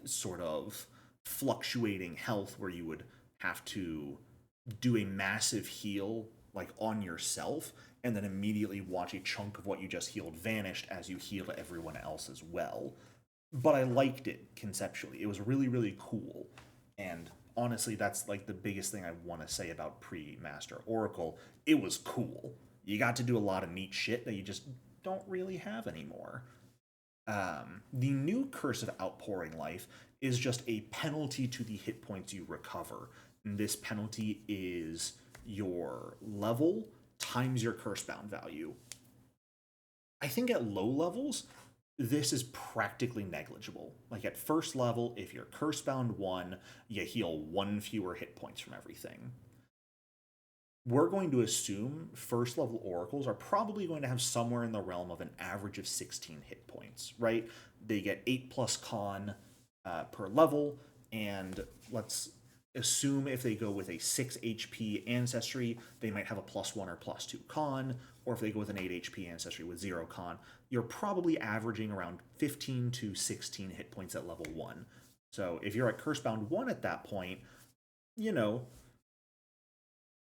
sort of fluctuating health where you would have to do a massive heal like on yourself and then immediately watch a chunk of what you just healed vanished as you heal everyone else as well. But I liked it conceptually. It was really cool. And honestly, that's like the biggest thing I want to say about pre-master Oracle. It was cool. You got to do a lot of neat shit that you just don't really have anymore. The new Curse of Outpouring Life is just a penalty to the hit points you recover. And this penalty is your level times your curse bound value. I think at low levels, this is practically negligible. Like at first level, if you're curse bound 1, you heal 1 fewer hit points from everything. We're going to assume first level oracles are probably going to have somewhere in the realm of an average of 16 hit points, right? They get 8 plus con per level, and let's assume if they go with a 6 HP ancestry, they might have a +1 or +2 con, or if they go with an 8 HP ancestry with 0 con, you're probably averaging around 15 to 16 hit points at level 1. So if you're at Cursebound 1 at that point, you know,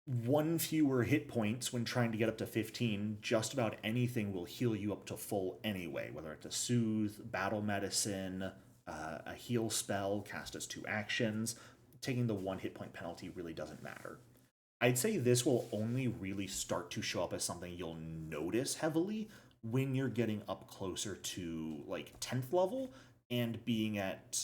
1 fewer hit points when trying to get up to 15, just about anything will heal you up to full anyway, whether it's a soothe, battle medicine, a heal spell cast as 2 actions. Taking the 1 hit point penalty really doesn't matter. I'd say this will only really start to show up as something you'll notice heavily when you're getting up closer to like 10th level and being at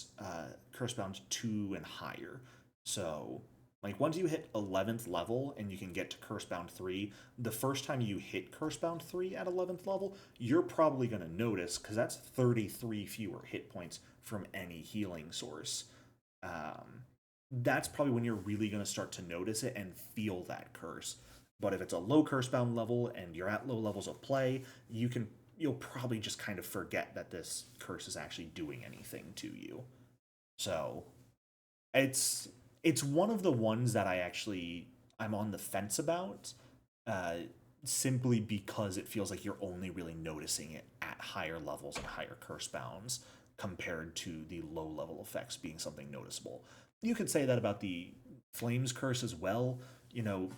Cursebound 2 and higher. So like once you hit 11th level and you can get to Cursebound 3, the first time you hit Cursebound 3 at 11th level, you're probably going to notice because that's 33 fewer hit points from any healing source. That's probably when you're really going to start to notice it and feel that curse. But if it's a low curse bound level and you're at low levels of play, you'll probably just kind of forget that this curse is actually doing anything to you. So it's one of the ones that I'm on the fence about, uh, simply because it feels like you're only really noticing it at higher levels and higher curse bounds compared to the low level effects being something noticeable. You could say that about the Flames curse as well. You know,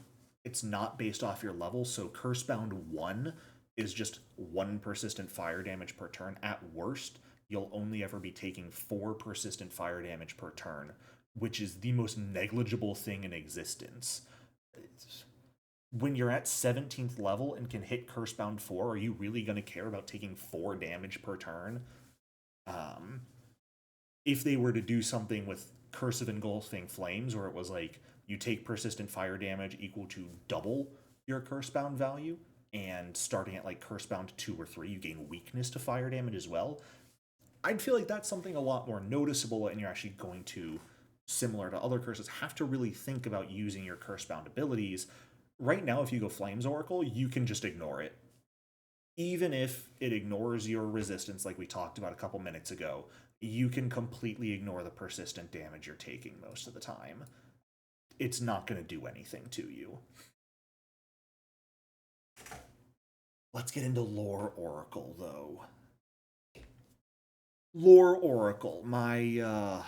it's not based off your level, so curse bound 1 is just 1 persistent fire damage per turn. At worst, you'll only ever be taking 4 persistent fire damage per turn, which is the most negligible thing in existence. When you're at 17th level and can hit Cursebound 4, are you really going to care about taking 4 damage per turn? If they were to do something with Curse of Engulfing Flames, where it was like you take persistent fire damage equal to double your Cursebound value, and starting at like Cursebound 2 or 3, you gain weakness to fire damage as well, I'd feel like that's something a lot more noticeable, and you're actually going to, similar to other curses, have to really think about using your Cursebound abilities. Right now, if you go Flames Oracle, you can just ignore it. Even if it ignores your resistance, like we talked about a couple minutes ago, you can completely ignore the persistent damage you're taking most of the time. It's not going to do anything to you. Let's get into Lore Oracle, though. Lore Oracle, I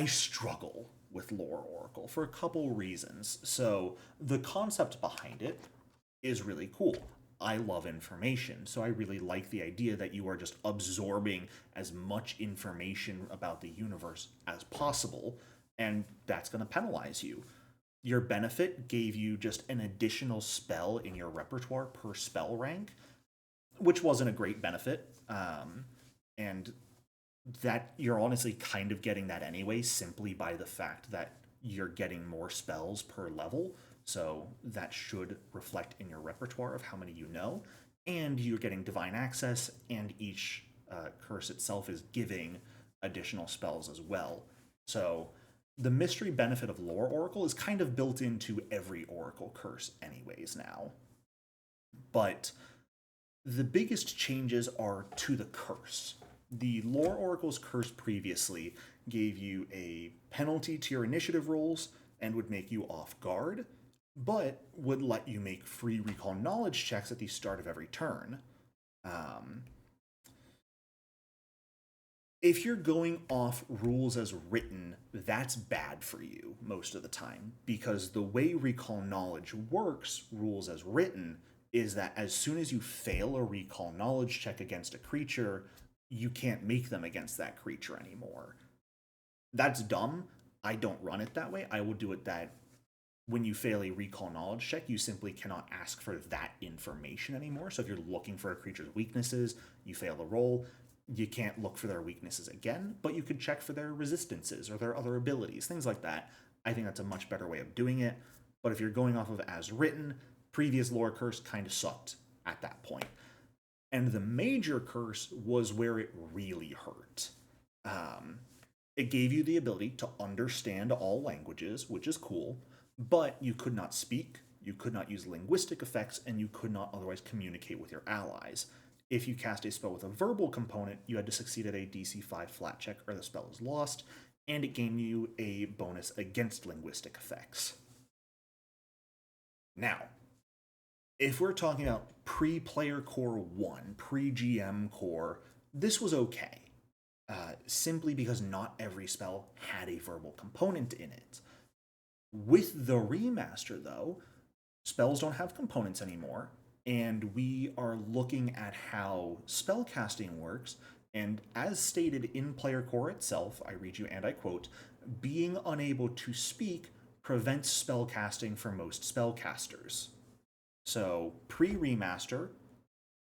struggle with Lore Oracle for a couple reasons. So, the concept behind it is really cool. I love information, so I really like the idea that you are just absorbing as much information about the universe as possible, and that's going to penalize you. Your benefit gave you just an additional spell in your repertoire per spell rank, which wasn't a great benefit. And that you're honestly kind of getting that anyway, simply by the fact that you're getting more spells per level. So that should reflect in your repertoire of how many you know. And you're getting divine access, and each curse itself is giving additional spells as well. So the mystery benefit of Lore Oracle is kind of built into every Oracle curse, anyways, now. But the biggest changes are to the curse. The Lore Oracle's curse previously gave you a penalty to your initiative rolls and would make you off guard, but would let you make free recall knowledge checks at the start of every turn. Um, if you're going off rules as written, that's bad for you most of the time, because the way recall knowledge works, rules as written, is that as soon as you fail a recall knowledge check against a creature, you can't make them against that creature anymore. That's dumb. I don't run it that way. I will do it that when you fail a recall knowledge check, you simply cannot ask for that information anymore. So if you're looking for a creature's weaknesses, you fail a roll, you can't look for their weaknesses again, but you could check for their resistances or their other abilities, things like that. I think that's a much better way of doing it. But if you're going off of as written, previous lore curse kind of sucked at that point. And the major curse was where it really hurt. It gave you the ability to understand all languages, which is cool, but you could not speak, you could not use linguistic effects, and you could not otherwise communicate with your allies. If you cast a spell with a verbal component, you had to succeed at a DC 5 flat check or the spell is lost, and it gave you a bonus against linguistic effects. Now, if we're talking about pre-player core 1, pre-GM core, this was okay. Simply because not every spell had a verbal component in it. With the remaster, though, spells don't have components anymore, and we are looking at how spellcasting works. And as stated in Player Core itself, I read you and I quote, being unable to speak prevents spellcasting for most spellcasters. So pre-remaster,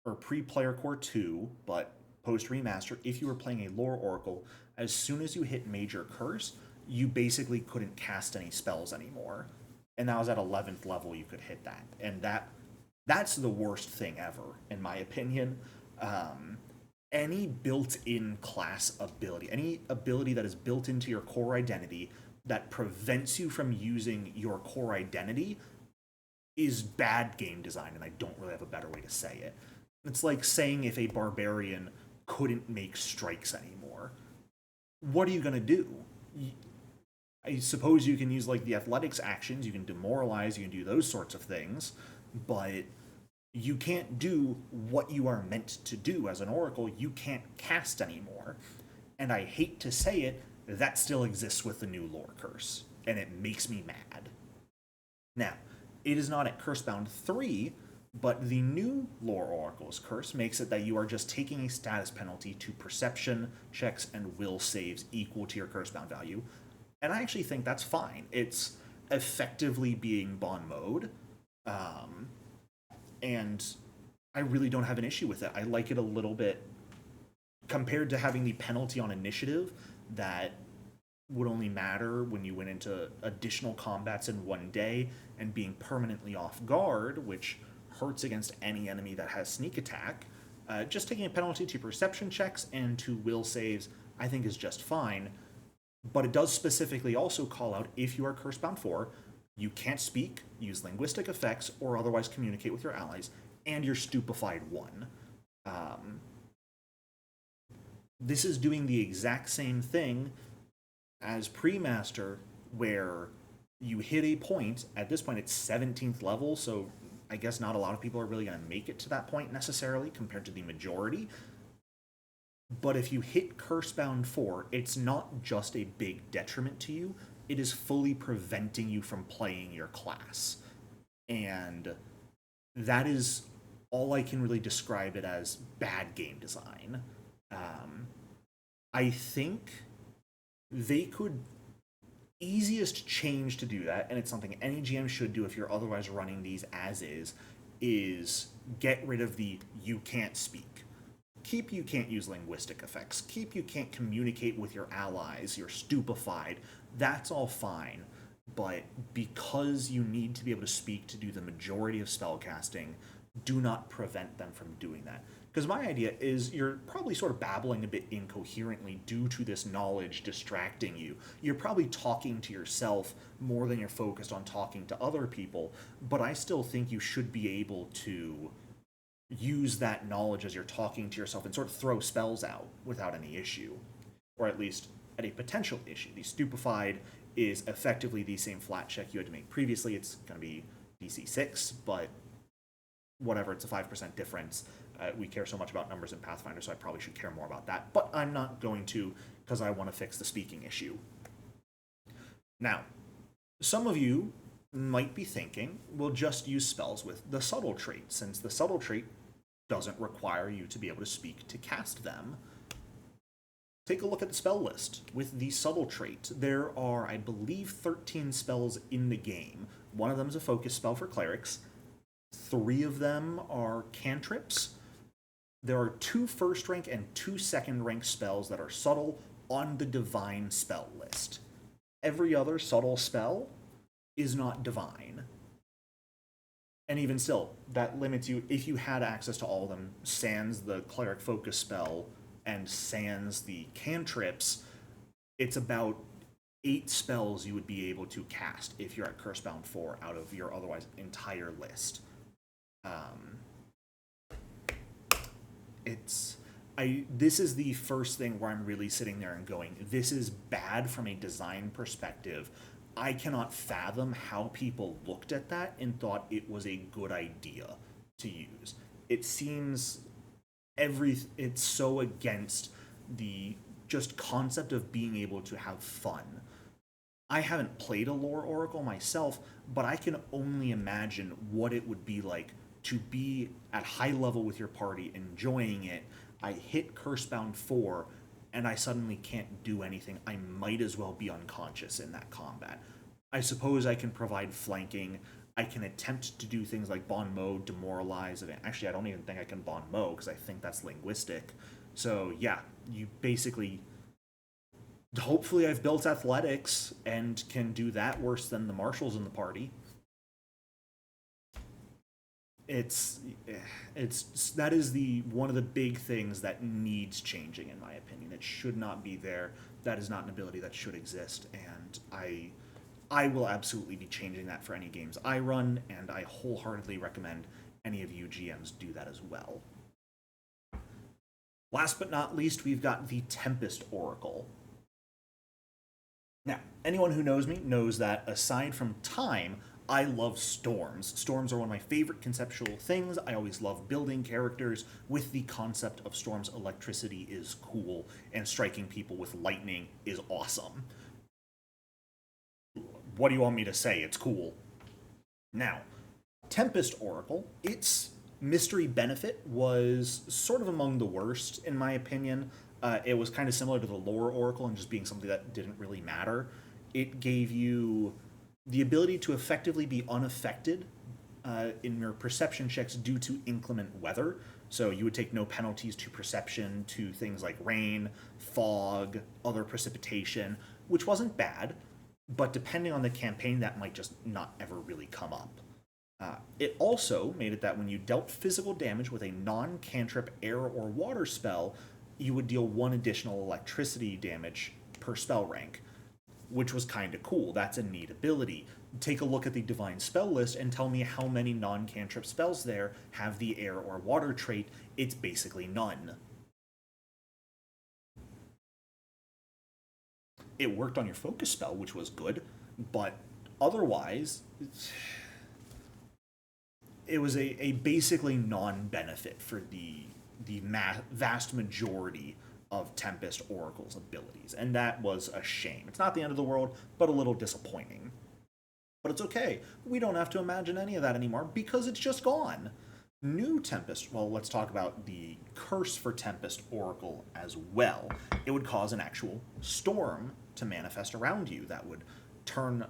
or pre-Player Core 2, but post-remaster, if you were playing a Lore Oracle, as soon as you hit Major Curse, you basically couldn't cast any spells anymore. And that was at 11th level you could hit that. And that's the worst thing ever, in my opinion. Any built-in class ability, any ability that is built into your core identity that prevents you from using your core identity is bad game design, and I don't really have a better way to say it. It's like saying if a barbarian couldn't make strikes anymore. What are you going to do? I suppose you can use like the athletics actions, you can demoralize, you can do those sorts of things, but you can't do what you are meant to do as an oracle. You can't cast anymore. And I hate to say it, that still exists with the new lore curse, and it makes me mad. Now, it is not at Cursebound 3, but the new Lore Oracle's curse makes it that you are just taking a status penalty to perception checks and will saves equal to your Cursebound value. And I actually think that's fine. It's effectively being Bon mode. And I really don't have an issue with it. I like it a little bit compared to having the penalty on initiative that would only matter when you went into additional combats in one day and being permanently off guard, which hurts against any enemy that has sneak attack. Just taking a penalty to perception checks and to will saves, I think, is just fine. But it does specifically also call out if you are Cursebound 4, you can't speak, use linguistic effects, or otherwise communicate with your allies, and you're Stupefied 1. This is doing the exact same thing as Pre-Master, where you hit a point, at this point it's 17th level, so I guess not a lot of people are really going to make it to that point necessarily compared to the majority. But if you hit Cursebound 4, it's not just a big detriment to you, it is fully preventing you from playing your class. And that is all I can really describe it as bad game design. Um, I think they could easiest change to do that, and it's something any GM should do if you're otherwise running these as is get rid of the you can't speak. Keep you can't use linguistic effects. Keep you can't communicate with your allies. You're stupefied. That's all fine. But because you need to be able to speak to do the majority of spellcasting, do not prevent them from doing that. Because my idea is you're probably sort of babbling a bit incoherently due to this knowledge distracting you. You're probably talking to yourself more than you're focused on talking to other people, but I still think you should be able to use that knowledge as you're talking to yourself and sort of throw spells out without any issue, or at least at a potential issue. The stupefied is effectively the same flat check you had to make previously. It's going to be DC 6, but whatever, it's a 5% difference. We care so much about numbers in Pathfinder, so I probably should care more about that, but I'm not going to because I want to fix the speaking issue. Now, some of you might be thinking, we'll just use spells with the subtle trait, since the subtle trait doesn't require you to be able to speak to cast them. Take a look at the spell list with the subtle trait. There are, I believe, 13 spells in the game. One of them is a focus spell for clerics. 3 of them are cantrips. There are 2 first rank and 2 second rank spells that are subtle on the divine spell list. Every other subtle spell is not divine. And even still, that limits you, if you had access to all of them, sans the cleric focus spell and sans the cantrips, it's about 8 spells you would be able to cast if you're at Cursebound 4 out of your otherwise entire list. This is the first thing where I'm really sitting there and going, this is bad from a design perspective. I cannot fathom how people looked at that and thought it was a good idea to use. It seems it's so against the just concept of being able to have fun. I haven't played a lore oracle myself, but I can only imagine what it would be like to be at high level with your party, enjoying it. I hit Cursebound 4, and I suddenly can't do anything. I might as well be unconscious in that combat. I suppose I can provide flanking. I can attempt to do things like Bon Mow, demoralize. Actually, I don't even think I can Bon Mow, because I think that's linguistic. So, yeah, you basically... Hopefully I've built athletics and can do that worse than the marshals in the party. That is one of the big things that needs changing, in my opinion. It should not be there. That is not an ability that should exist, and I will absolutely be changing that for any games I run, and I wholeheartedly recommend any of you GMs do that as well. Last but not least, we've got the Tempest Oracle. Now, anyone who knows me knows that aside from time, I love storms. Storms are one of my favorite conceptual things. I always love building characters with the concept of storms. Electricity is cool, and striking people with lightning is awesome. What do you want me to say? It's cool. Now, Tempest Oracle, its mystery benefit was sort of among the worst, in my opinion. It was kind of similar to the lore Oracle and just being something that didn't really matter. It gave you the ability to effectively be unaffected in your perception checks due to inclement weather. So you would take no penalties to perception, to things like rain, fog, other precipitation, which wasn't bad, but depending on the campaign, that might just not ever really come up. It also made it that when you dealt physical damage with a non-cantrip air or water spell, you would deal 1 additional electricity damage per spell rank, which was kind of cool. That's a neat ability. Take a look at the Divine Spell list and tell me how many non-cantrip spells there have the air or water trait. It's basically none. It worked on your focus spell, which was good, but otherwise, it was a basically non-benefit for the vast majority of Tempest Oracle's abilities, and that was a shame. It's not the end of the world, but a little disappointing. But it's okay. We don't have to imagine any of that anymore because it's just gone. New Tempest, well, let's talk about the curse for Tempest Oracle as well. It would cause an actual storm to manifest around you that would turn,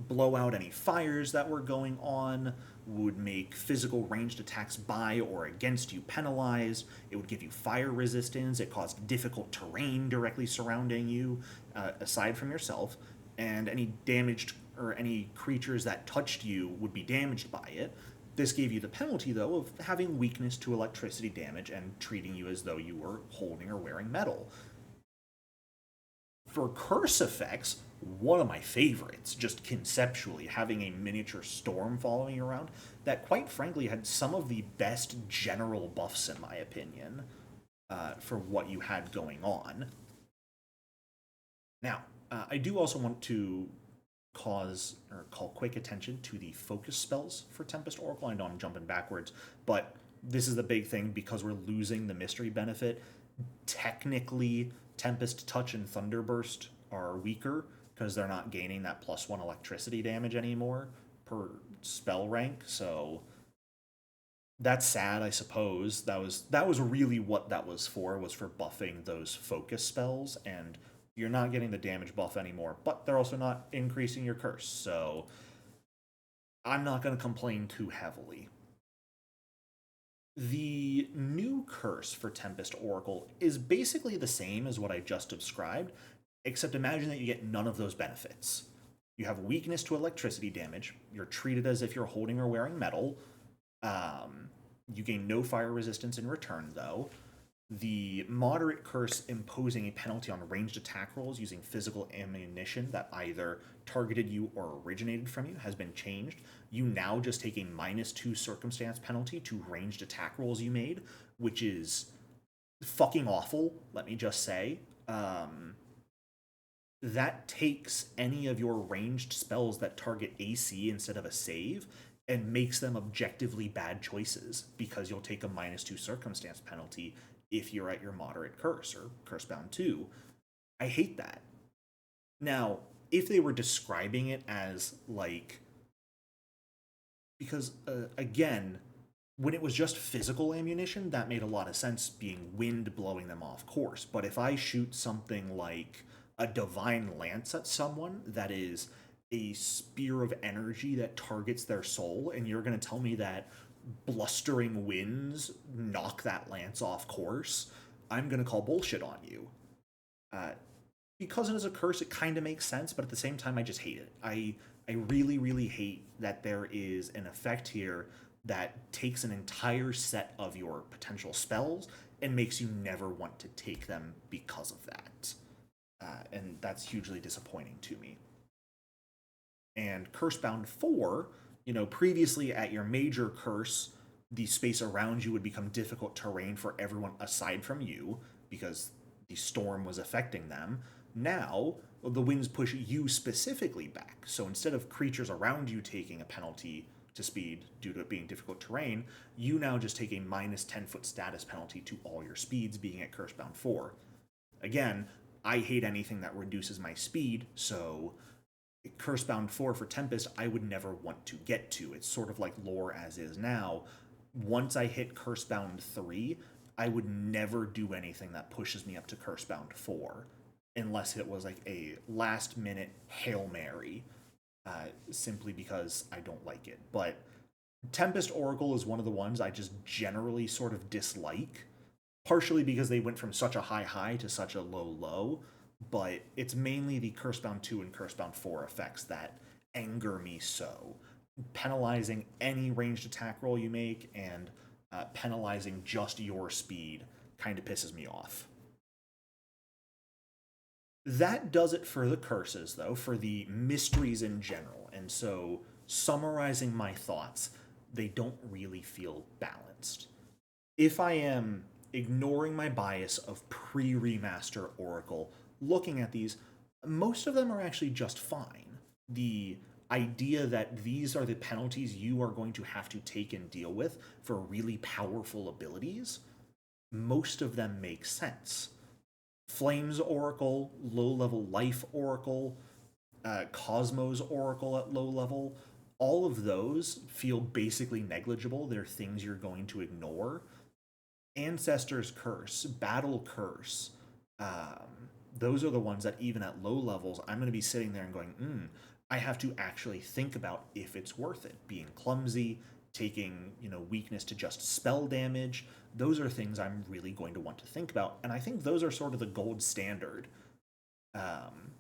blow out any fires that were going on, would make physical ranged attacks by or against you penalized. It would give you fire resistance. It caused difficult terrain directly surrounding you, aside from yourself, and any damaged or any creatures that touched you would be damaged by it. This gave you the penalty, though, of having weakness to electricity damage and treating you as though you were holding or wearing metal. For curse effects, one of my favorites, just conceptually, having a miniature storm following you around, that quite frankly had some of the best general buffs, in my opinion, for what you had going on. Now, I do also want to call quick attention to the focus spells for Tempest Oracle. I know I'm jumping backwards, but this is the big thing because we're losing the mystery benefit. Technically, Tempest Touch and Thunderburst are weaker because they're not gaining that +1 electricity damage anymore per spell rank. So that's sad, I suppose. That was really what that was for buffing those focus spells, and you're not getting the damage buff anymore, but they're also not increasing your curse, so I'm not going to complain too heavily. The new curse for Tempest Oracle is basically the same as what I just described, except imagine that you get none of those benefits. You have weakness to electricity damage, you're treated as if you're holding or wearing metal, you gain no fire resistance in return, though. The moderate curse imposing a penalty on ranged attack rolls using physical ammunition that either targeted you or originated from you has been changed. You now just take a -2 circumstance penalty to ranged attack rolls you made, which is fucking awful, let me just say. That takes any of your ranged spells that target AC instead of a save and makes them objectively bad choices because you'll take a -2 circumstance penalty if you're at your moderate curse or curse bound 2. I hate that. Now, if they were describing it as like, because again, when it was just physical ammunition, that made a lot of sense, being wind blowing them off course. But if I shoot something like a divine lance at someone that is a spear of energy that targets their soul, and you're going to tell me that blustering winds knock that lance off course, I'm going to call bullshit on you. Uh, because it is a curse, it kind of makes sense, but at the same time, I just hate it. I really, really hate that there is an effect here that takes an entire set of your potential spells and makes you never want to take them because of that. And that's hugely disappointing to me. And Cursebound 4, previously at your major curse, the space around you would become difficult terrain for everyone aside from you because the storm was affecting them. Now, the winds push you specifically back. So instead of creatures around you taking a penalty to speed due to it being difficult terrain, you now just take a -10-foot status penalty to all your speeds being at Cursebound 4. Again, I hate anything that reduces my speed, so Cursebound 4 for Tempest, I would never want to get to. It's sort of like lore as is now. Once I hit Cursebound 3, I would never do anything that pushes me up to Cursebound 4, unless it was like a last minute Hail Mary, simply because I don't like it. But Tempest Oracle is one of the ones I just generally sort of dislike, partially because they went from such a high to such a low, but it's mainly the Cursebound 2 and Cursebound 4 effects that anger me so. Penalizing any ranged attack roll you make and penalizing just your speed kind of pisses me off. That does it for the curses, though, for the mysteries in general. And so, summarizing my thoughts, they don't really feel balanced. If I am ignoring my bias of pre-remaster Oracle, looking at these, most of them are actually just fine. The idea that these are the penalties you are going to have to take and deal with for really powerful abilities, most of them make sense. Flames Oracle, low level Life Oracle, Cosmos Oracle at low level, all of those feel basically negligible. They're things you're going to ignore. Ancestors Curse, Battle Curse, those are the ones that even at low levels, I'm going to be sitting there and going, I have to actually think about if it's worth it. Being clumsy, taking, weakness to just spell damage, those are things I'm really going to want to think about. And I think those are sort of the gold standard. Um,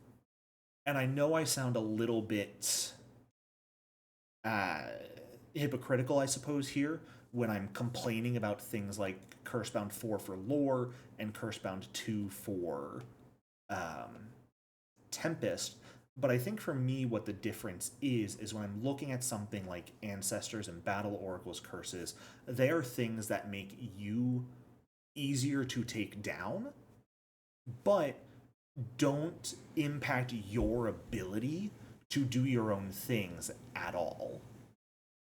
and I know I sound a little bit uh, hypocritical, I suppose, here when I'm complaining about things like Cursebound 4 for lore and Cursebound 2 for um, Tempest. But I think for me, what the difference is when I'm looking at something like Ancestors and Battle Oracle's curses, they are things that make you easier to take down, but don't impact your ability to do your own things at all.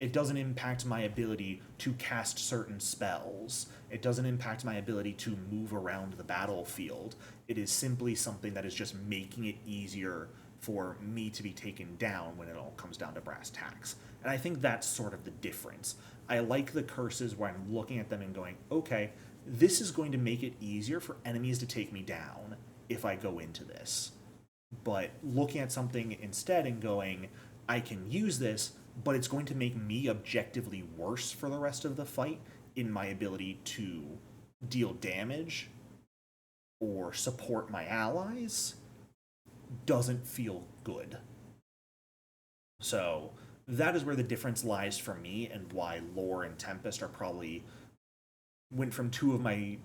It doesn't impact my ability to cast certain spells. It doesn't impact my ability to move around the battlefield. It is simply something that is just making it easier for me to be taken down when it all comes down to brass tacks. And I think that's sort of the difference. I like the curses where I'm looking at them and going, okay, this is going to make it easier for enemies to take me down if I go into this. But looking at something instead and going, I can use this, but it's going to make me objectively worse for the rest of the fight in my ability to deal damage or support my allies, doesn't feel good. So that is where the difference lies for me, and why Lore and Tempest are probably went from two of my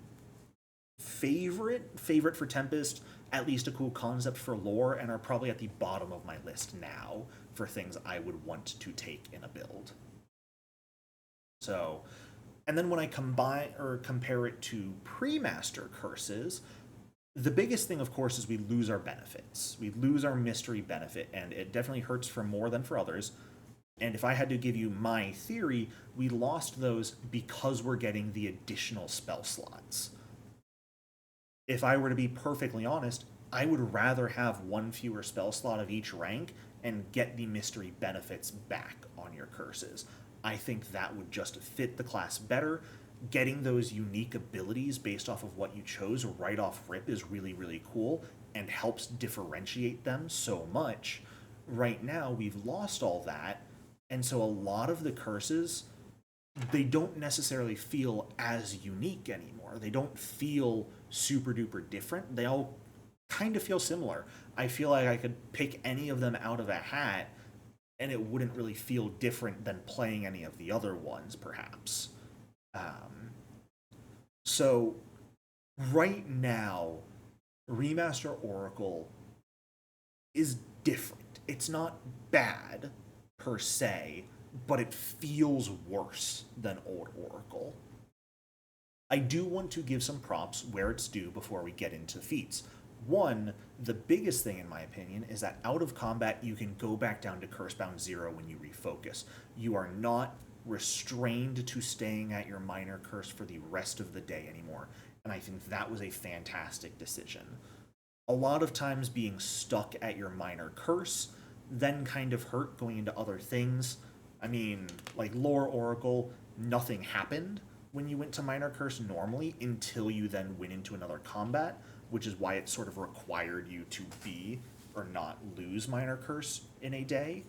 favorite for Tempest, at least a cool concept for Lore, and are probably at the bottom of my list now for things I would want to take in a build. So, and then when I combine or compare it to pre-master curses, the biggest thing, of course, is we lose our benefits. We lose our mystery benefit, and it definitely hurts for more than for others. And if I had to give you my theory, we lost those because we're getting the additional spell slots. If I were to be perfectly honest, I would rather have one fewer spell slot of each rank and get the mystery benefits back on your curses. I think that would just fit the class better. Getting those unique abilities based off of what you chose right off rip is really, really cool and helps differentiate them so much. Right now, we've lost all that, and so a lot of the curses, they don't necessarily feel as unique anymore. They don't feel super duper different. They all kind of feel similar. I feel like I could pick any of them out of a hat and it wouldn't really feel different than playing any of the other ones, perhaps. Um, so, right now, Remaster Oracle is different. It's not bad per se, but it feels worse than old Oracle. I do want to give some props where it's due before we get into feats. One, the biggest thing in my opinion is that out of combat you can go back down to Cursebound 0 when you refocus. You are not restrained to staying at your minor curse for the rest of the day anymore, and I think that was a fantastic decision. A lot of times being stuck at your minor curse then kind of hurt going into other things. I mean, like Lore Oracle, nothing happened when you went to minor curse normally until you then went into another combat, which is why it sort of required you to be or not lose minor curse in a day.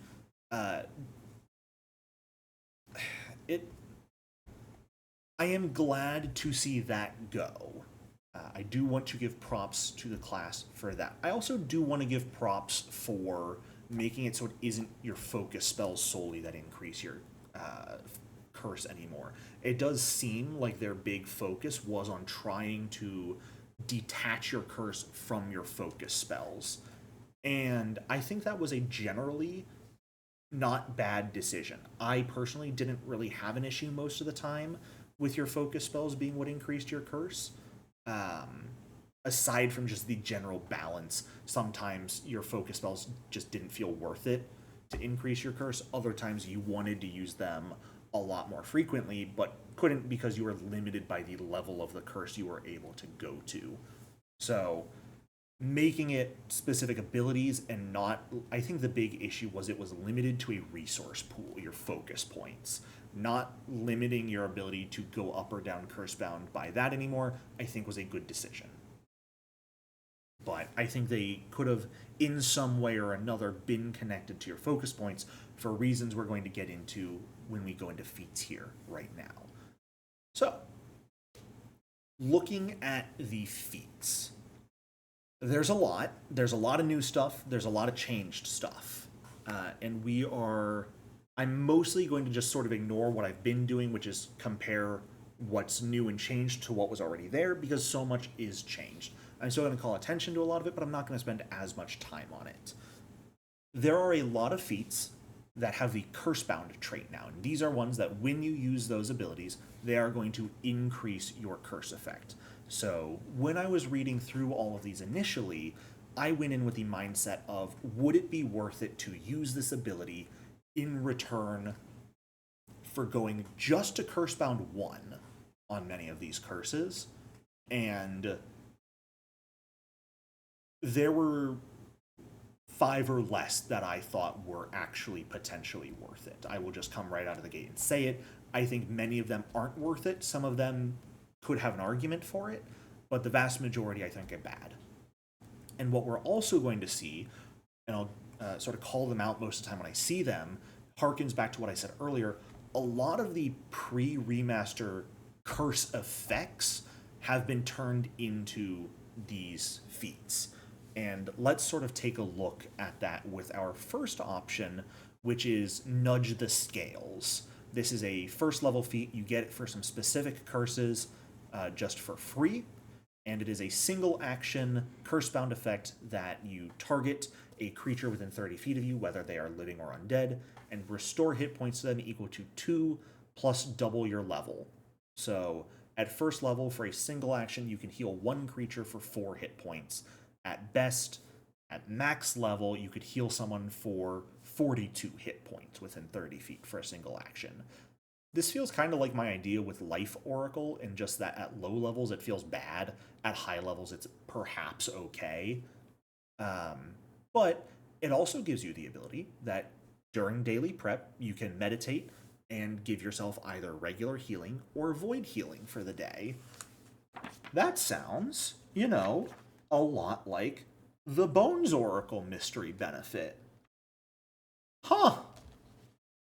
Uh, it. I am glad to see that go. I do want to give props to the class for that. I also do want to give props for making it so it isn't your focus spells solely that increase your curse anymore. It does seem like their big focus was on trying to detach your curse from your focus spells. And I think that was a generally not bad decision. I personally didn't really have an issue most of the time with your focus spells being what increased your curse. Um, Aside from just the general balance, sometimes your focus spells just didn't feel worth it to increase your curse. Other times you wanted to use them a lot more frequently, but couldn't because you were limited by the level of the curse you were able to go to. So making it specific abilities and not, I think the big issue was it was limited to a resource pool, your focus points, not limiting your ability to go up or down curse bound by that anymore. I think was a good decision, but I think they could have in some way or another been connected to your focus points for reasons we're going to get into when we go into feats here right now. So looking at the feats, there's a lot. There's a lot of new stuff. There's a lot of changed stuff. And I'm mostly going to just sort of ignore what I've been doing, which is compare what's new and changed to what was already there, because so much is changed. I'm still going to call attention to a lot of it, but I'm not going to spend as much time on it. There are a lot of feats that have the curse-bound trait now, and these are ones that when you use those abilities, they are going to increase your curse effect. So when I was reading through all of these initially, I went in with the mindset of, would it be worth it to use this ability in return for going just to curse-bound 1 on many of these curses? And there were 5 or less that I thought were actually potentially worth it. I will just come right out of the gate and say it. I think many of them aren't worth it. Some of them could have an argument for it, but the vast majority I think are bad. And what we're also going to see, and I'll sort of call them out most of the time when I see them, harkens back to what I said earlier. A lot of the pre-remaster curse effects have been turned into these feats. And let's sort of take a look at that with our first option, which is Nudge the Scales. This is a first level feat. You get it for some specific curses just for free. And it is a single action curse bound effect that you target a creature within 30 feet of you, whether they are living or undead, and restore hit points to them equal to 2 plus double your level. So at first level, for a single action, you can heal one creature for 4 hit points. At best, at max level, you could heal someone for 42 hit points within 30 feet for a single action. This feels kind of like my idea with Life Oracle, in just that at low levels it feels bad, at high levels it's perhaps okay. But it also gives you the ability that during daily prep you can meditate and give yourself either regular healing or void healing for the day. That sounds, a lot like the Bones Oracle mystery benefit. Huh.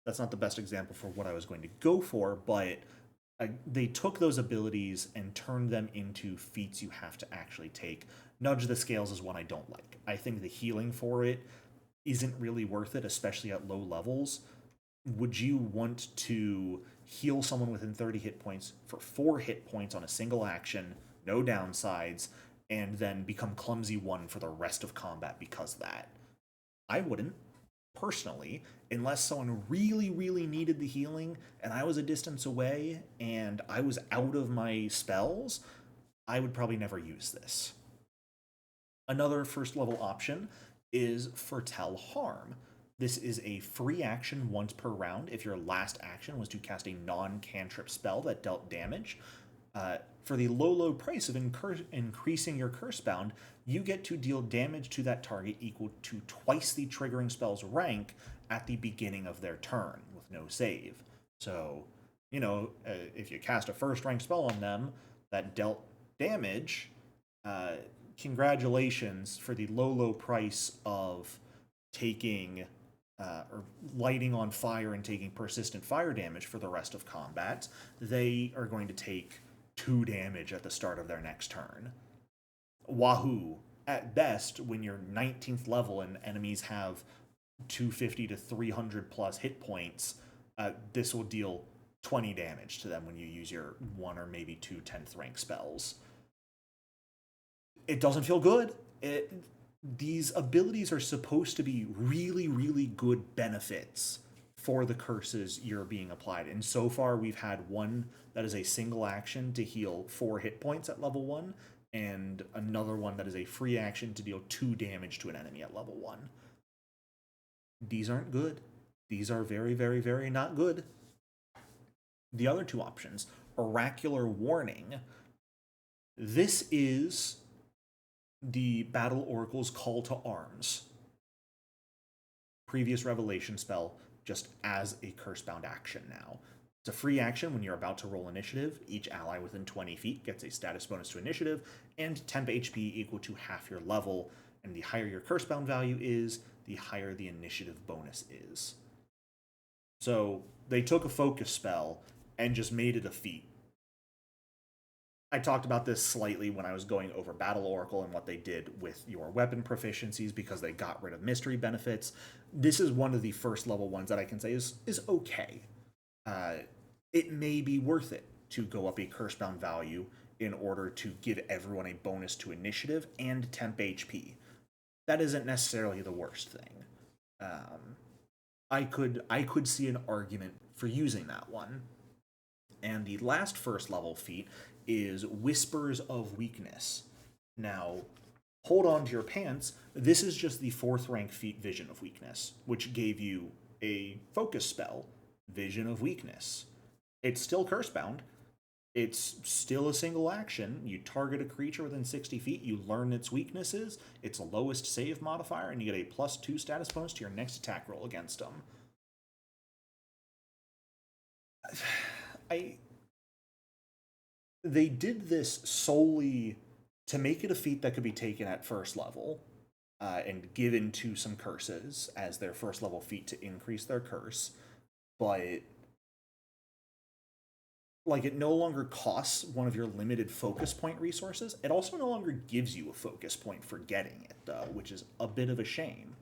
That's not the best example for what I was going to go for, but they took those abilities and turned them into feats you have to actually take. Nudge the Scales is one I don't like. I think the healing for it isn't really worth it, especially at low levels. Would you want to heal someone within 30 hit points for 4 hit points on a single action, no downsides, and then become Clumsy 1 for the rest of combat because of that? I wouldn't, personally, unless someone really, really needed the healing and I was a distance away and I was out of my spells. I would probably never use this. Another first level option is Foretell Harm. This is a free action once per round if your last action was to cast a non-cantrip spell that dealt damage. For the low price of increasing your curse bound, you get to deal damage to that target equal to twice the triggering spell's rank at the beginning of their turn with no save. So, if you cast a first rank spell on them that dealt damage, congratulations for the low price of taking or lighting on fire and taking persistent fire damage for the rest of combat. They are going to take 2 damage at the start of their next turn. Wahoo! At best, when you're 19th level and enemies have 250 to 300 plus hit points, this will deal 20 damage to them when you use your 1 or maybe 2 10th rank spells. It doesn't feel good. These abilities are supposed to be really, really good benefits for the curses you're being applied. And so far, we've had one that is a single action to heal 4 hit points at level 1, and another one that is a free action to deal 2 damage to an enemy at level 1. These aren't good. These are very, very, very not good. The other 2 options, Oracular Warning. This is the Battle Oracle's Call to Arms. Previous Revelation spell, just as a curse-bound action now. It's a free action when you're about to roll initiative. Each ally within 20 feet gets a status bonus to initiative, and temp HP equal to half your level. And the higher your curse-bound value is, the higher the initiative bonus is. So they took a focus spell and just made it a feat. I talked about this slightly when I was going over Battle Oracle and what they did with your weapon proficiencies because they got rid of mystery benefits. This is one of the first level ones that I can say is okay. It may be worth it to go up a curse-bound value in order to give everyone a bonus to initiative and temp HP. That isn't necessarily the worst thing. I could see an argument for using that one. And the last first level feat is Whispers of Weakness. Now, hold on to your pants. This is just the 4th rank feat Vision of Weakness, which gave you a focus spell, Vision of Weakness. It's still curse-bound. It's still a single action. You target a creature within 60 feet, you learn its weaknesses, its lowest save modifier, and you get a +2 status bonus to your next attack roll against them. They did this solely to make it a feat that could be taken at first level and given to some curses as their first level feat to increase their curse, but like it no longer costs one of your limited focus point resources. It also no longer gives you a focus point for getting it, which is a bit of a shame.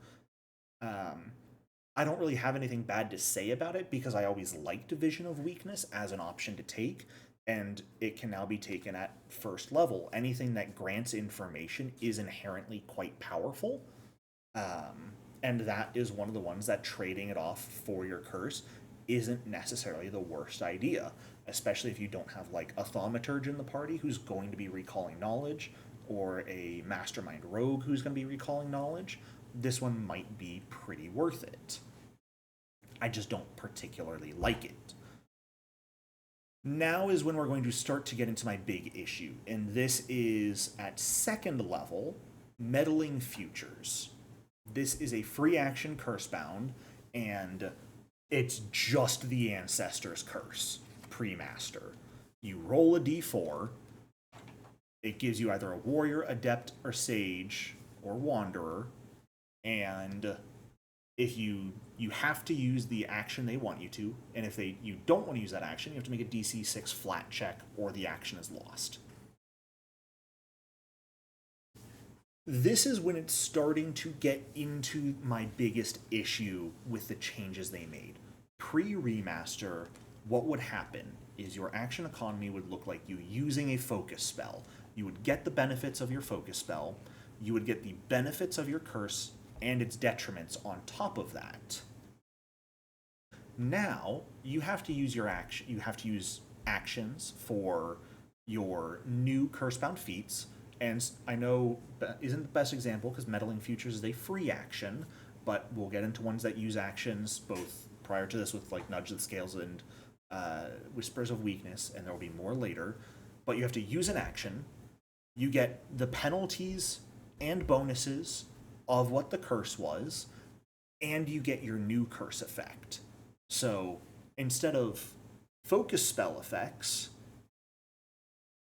I don't really have anything bad to say about it because I always liked Vision of Weakness as an option to take, and it can now be taken at first level. Anything that grants information is inherently quite powerful, and that is one of the ones that trading it off for your curse isn't necessarily the worst idea, especially if you don't have like a thaumaturge in the party who's going to be recalling knowledge, or a mastermind rogue who's going to be recalling knowledge. This one might be pretty worth it. I just don't particularly like it. Now is when we're going to start to get into my big issue, and this is at 2nd level, Meddling Futures. This is a free action curse-bound, and it's just the Ancestors Curse, pre-master. You roll a d4, it gives you either a warrior, adept, or sage, or wanderer, and if you have to use the action they want you to, and if you don't want to use that action, you have to make a DC 6 flat check, or the action is lost. This is when it's starting to get into my biggest issue with the changes they made. Pre-remaster, what would happen is your action economy would look like you using a focus spell. You would get the benefits of your focus spell, you would get the benefits of your curse, and its detriments on top of that. Now, you have to use actions for your new curse-bound feats, and I know isn't the best example because Meddling Futures is a free action, but we'll get into ones that use actions both prior to this with like Nudge the Scales and Whispers of Weakness, and there will be more later. But you have to use an action. You get the penalties and bonuses of what the curse was, and you get your new curse effect. So instead of focus spell effects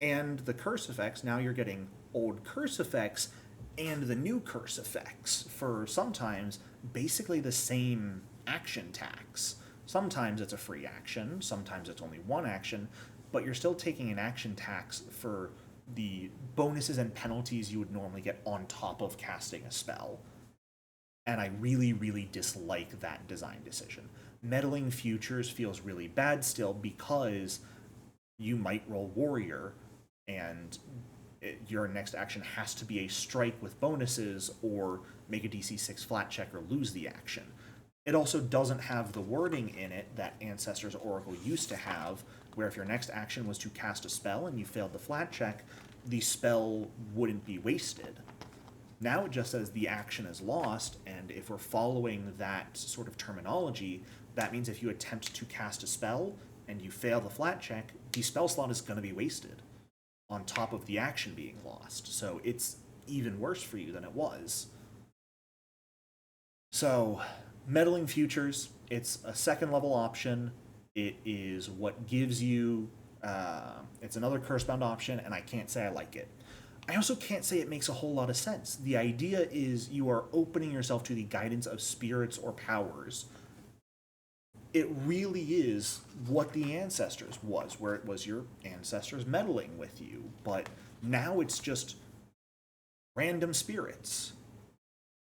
and the curse effects, now you're getting old curse effects and the new curse effects for sometimes basically the same action tax. Sometimes it's a free action, sometimes it's only one action, but you're still taking an action tax for the bonuses and penalties you would normally get on top of casting a spell. And I really, really dislike that design decision. Meddling Futures feels really bad still because you might roll Warrior and your next action has to be a strike with bonuses or make a DC 6 flat check or lose the action. It also doesn't have the wording in it that Ancestors Oracle used to have, where if your next action was to cast a spell and you failed the flat check, the spell wouldn't be wasted. Now it just says the action is lost, and if we're following that sort of terminology, that means if you attempt to cast a spell and you fail the flat check, the spell slot is going to be wasted on top of the action being lost. So it's even worse for you than it was. So, Meddling Futures, it's a second level option. It is what gives you, it's another Cursebound option, and I can't say I like it. I also can't say it makes a whole lot of sense. The idea is you are opening yourself to the guidance of spirits or powers. It really is what the Ancestors was, where it was your ancestors meddling with you, but now it's just random spirits.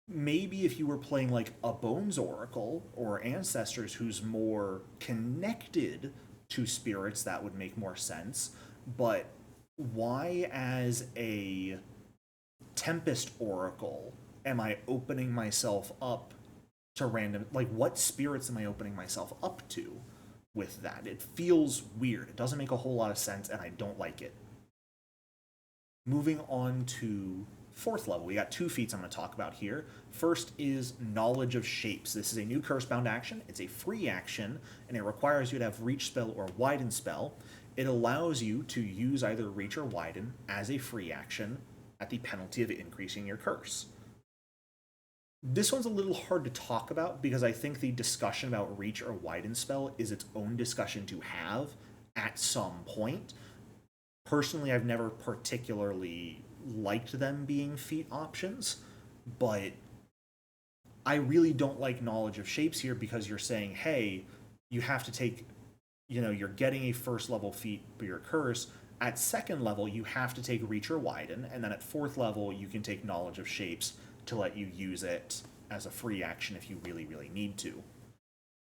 Maybe if you were playing like a Bones Oracle or Ancestors who's more connected to spirits, that would make more sense. But why, as a Tempest Oracle, am I opening myself up to random? Like, what spirits am I opening myself up to with that? It feels weird. It doesn't make a whole lot of sense, and I don't like it. Moving on to fourth level, we got two feats I'm going to talk about here. First is Knowledge of Shapes. This is a new Cursebound action. It's a free action, and it requires you to have Reach Spell or Widen Spell. It allows you to use either Reach or Widen as a free action at the penalty of increasing your curse. This one's a little hard to talk about because I think the discussion about Reach or Widen Spell is its own discussion to have at some point. Personally, I've never particularly liked them being feat options, but I really don't like Knowledge of Shapes here because you're saying, hey, you have to take, you're getting a first level feat for your curse. At second level, you have to take Reach or Widen, and then at fourth level, you can take Knowledge of Shapes to let you use it as a free action if you really, really need to.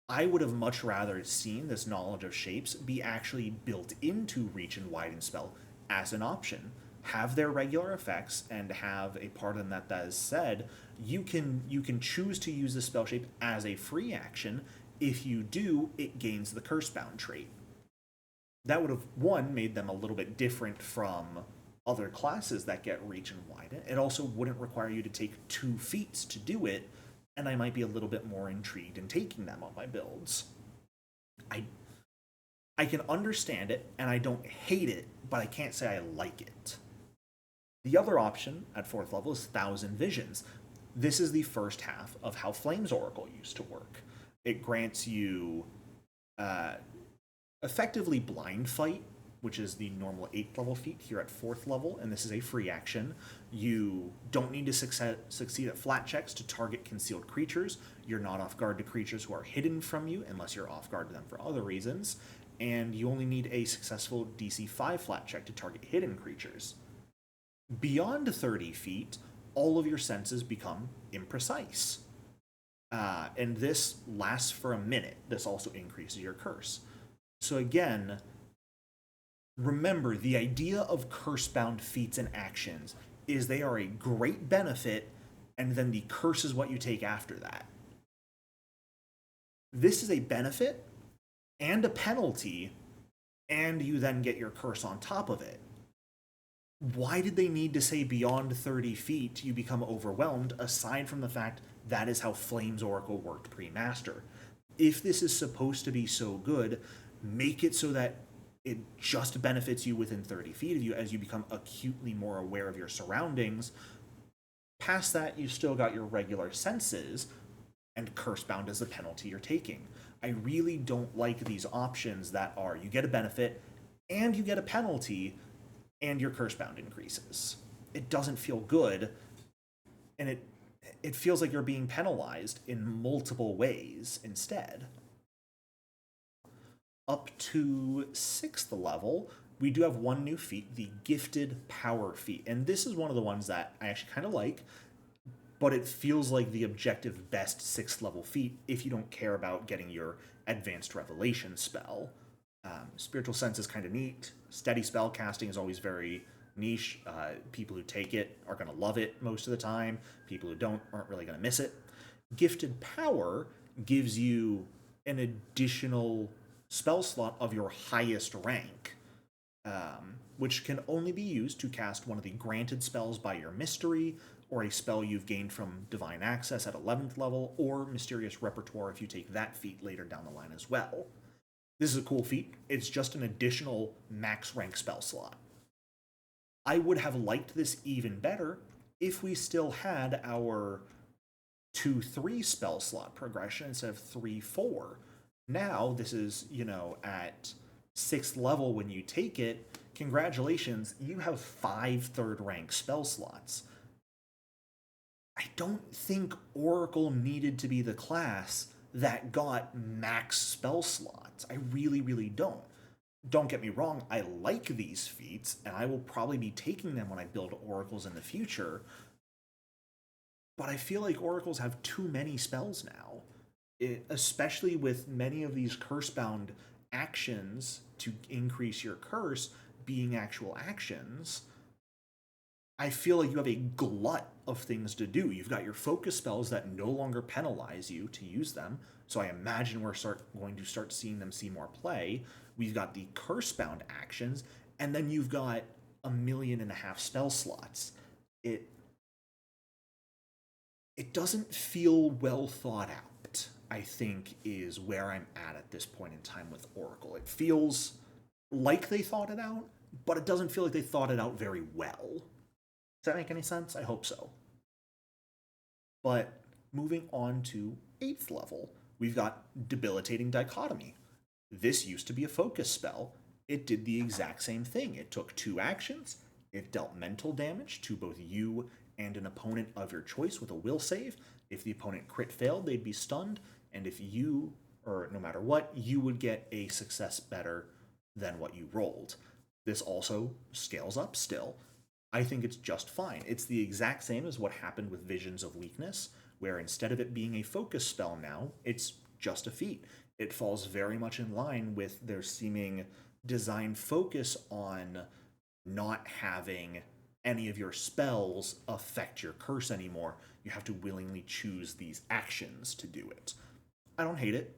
I would have much rather seen this Knowledge of Shapes be actually built into Reach and Widen Spell as an option. Have their regular effects and have a part of them that is said, you can choose to use the spell shape as a free action. If you do, it gains the Cursebound trait. That would have, one, made them a little bit different from other classes that get Reach and Widen. It also wouldn't require you to take 2 feats to do it, and I might be a little bit more intrigued in taking them on my builds. I can understand it, and I don't hate it, but I can't say I like it. The other option at 4th level is Thousand Visions. This is the first half of how Flames Oracle used to work. It grants you effectively Blind Fight, which is the normal 8th level feat here at 4th level, and this is a free action. You don't need to succeed at flat checks to target concealed creatures. You're not off guard to creatures who are hidden from you, unless you're off guard to them for other reasons. And you only need a successful DC 5 flat check to target hidden creatures. Beyond 30 feet, all of your senses become imprecise. And this lasts for a minute. This also increases your curse. So again, remember, the idea of curse-bound feats and actions is they are a great benefit, and then the curse is what you take after that. This is a benefit and a penalty, and you then get your curse on top of it. Why did they need to say beyond 30 feet you become overwhelmed, aside from the fact that is how Flames Oracle worked pre-master? If this is supposed to be so good, make it so that it just benefits you within 30 feet of you as you become acutely more aware of your surroundings. Past that, you still got your regular senses, and Cursebound is the penalty you're taking. I really don't like these options that are you get a benefit, and you get a penalty, and your Cursebound increases. It doesn't feel good, and it feels like you're being penalized in multiple ways instead. Up to 6th level, we do have one new feat, the Gifted Power feat. And this is one of the ones that I actually kind of like, but it feels like the objective best 6th level feat if you don't care about getting your Advanced Revelation spell. Spiritual Sense is kind of neat. Steady spell casting is always very niche. People who take it are going to love it most of the time. People who don't aren't really going to miss it. Gifted Power gives you an additional spell slot of your highest rank, which can only be used to cast one of the granted spells by your mystery, or a spell you've gained from Divine Access at 11th level, or Mysterious Repertoire if you take that feat later down the line as well. This is a cool feat. It's just an additional max rank spell slot. I would have liked this even better if we still had our 2-3 spell slot progression instead of 3-4. Now, this is, at 6th level when you take it, congratulations, you have 5 third rank spell slots. I don't think Oracle needed to be the class that got max spell slots. I really, really don't. Don't get me wrong, I like these feats, and I will probably be taking them when I build oracles in the future, but I feel like oracles have too many spells now. Especially with many of these curse-bound actions to increase your curse being actual actions, I feel like you have a glut of things to do. You've got your focus spells that no longer penalize you to use them, so I imagine we're going to start seeing them see more play. We've got the curse-bound actions, and then you've got 1.5 million spell slots. It doesn't feel well thought out, I think, is where I'm at this point in time with Oracle. It feels like they thought it out, but it doesn't feel like they thought it out very well. Does that make any sense? I hope so. But moving on to 8th level, we've got Debilitating Dichotomy. This used to be a focus spell. It did the exact same thing. It took 2 actions, it dealt mental damage to both you and an opponent of your choice with a will save. If the opponent crit failed, they'd be stunned, and if you, or no matter what, you would get a success better than what you rolled. This also scales up still. I think it's just fine. It's the exact same as what happened with Visions of Weakness, where instead of it being a focus spell now, it's just a feat. It falls very much in line with their seeming design focus on not having any of your spells affect your curse anymore. You have to willingly choose these actions to do it. I don't hate it.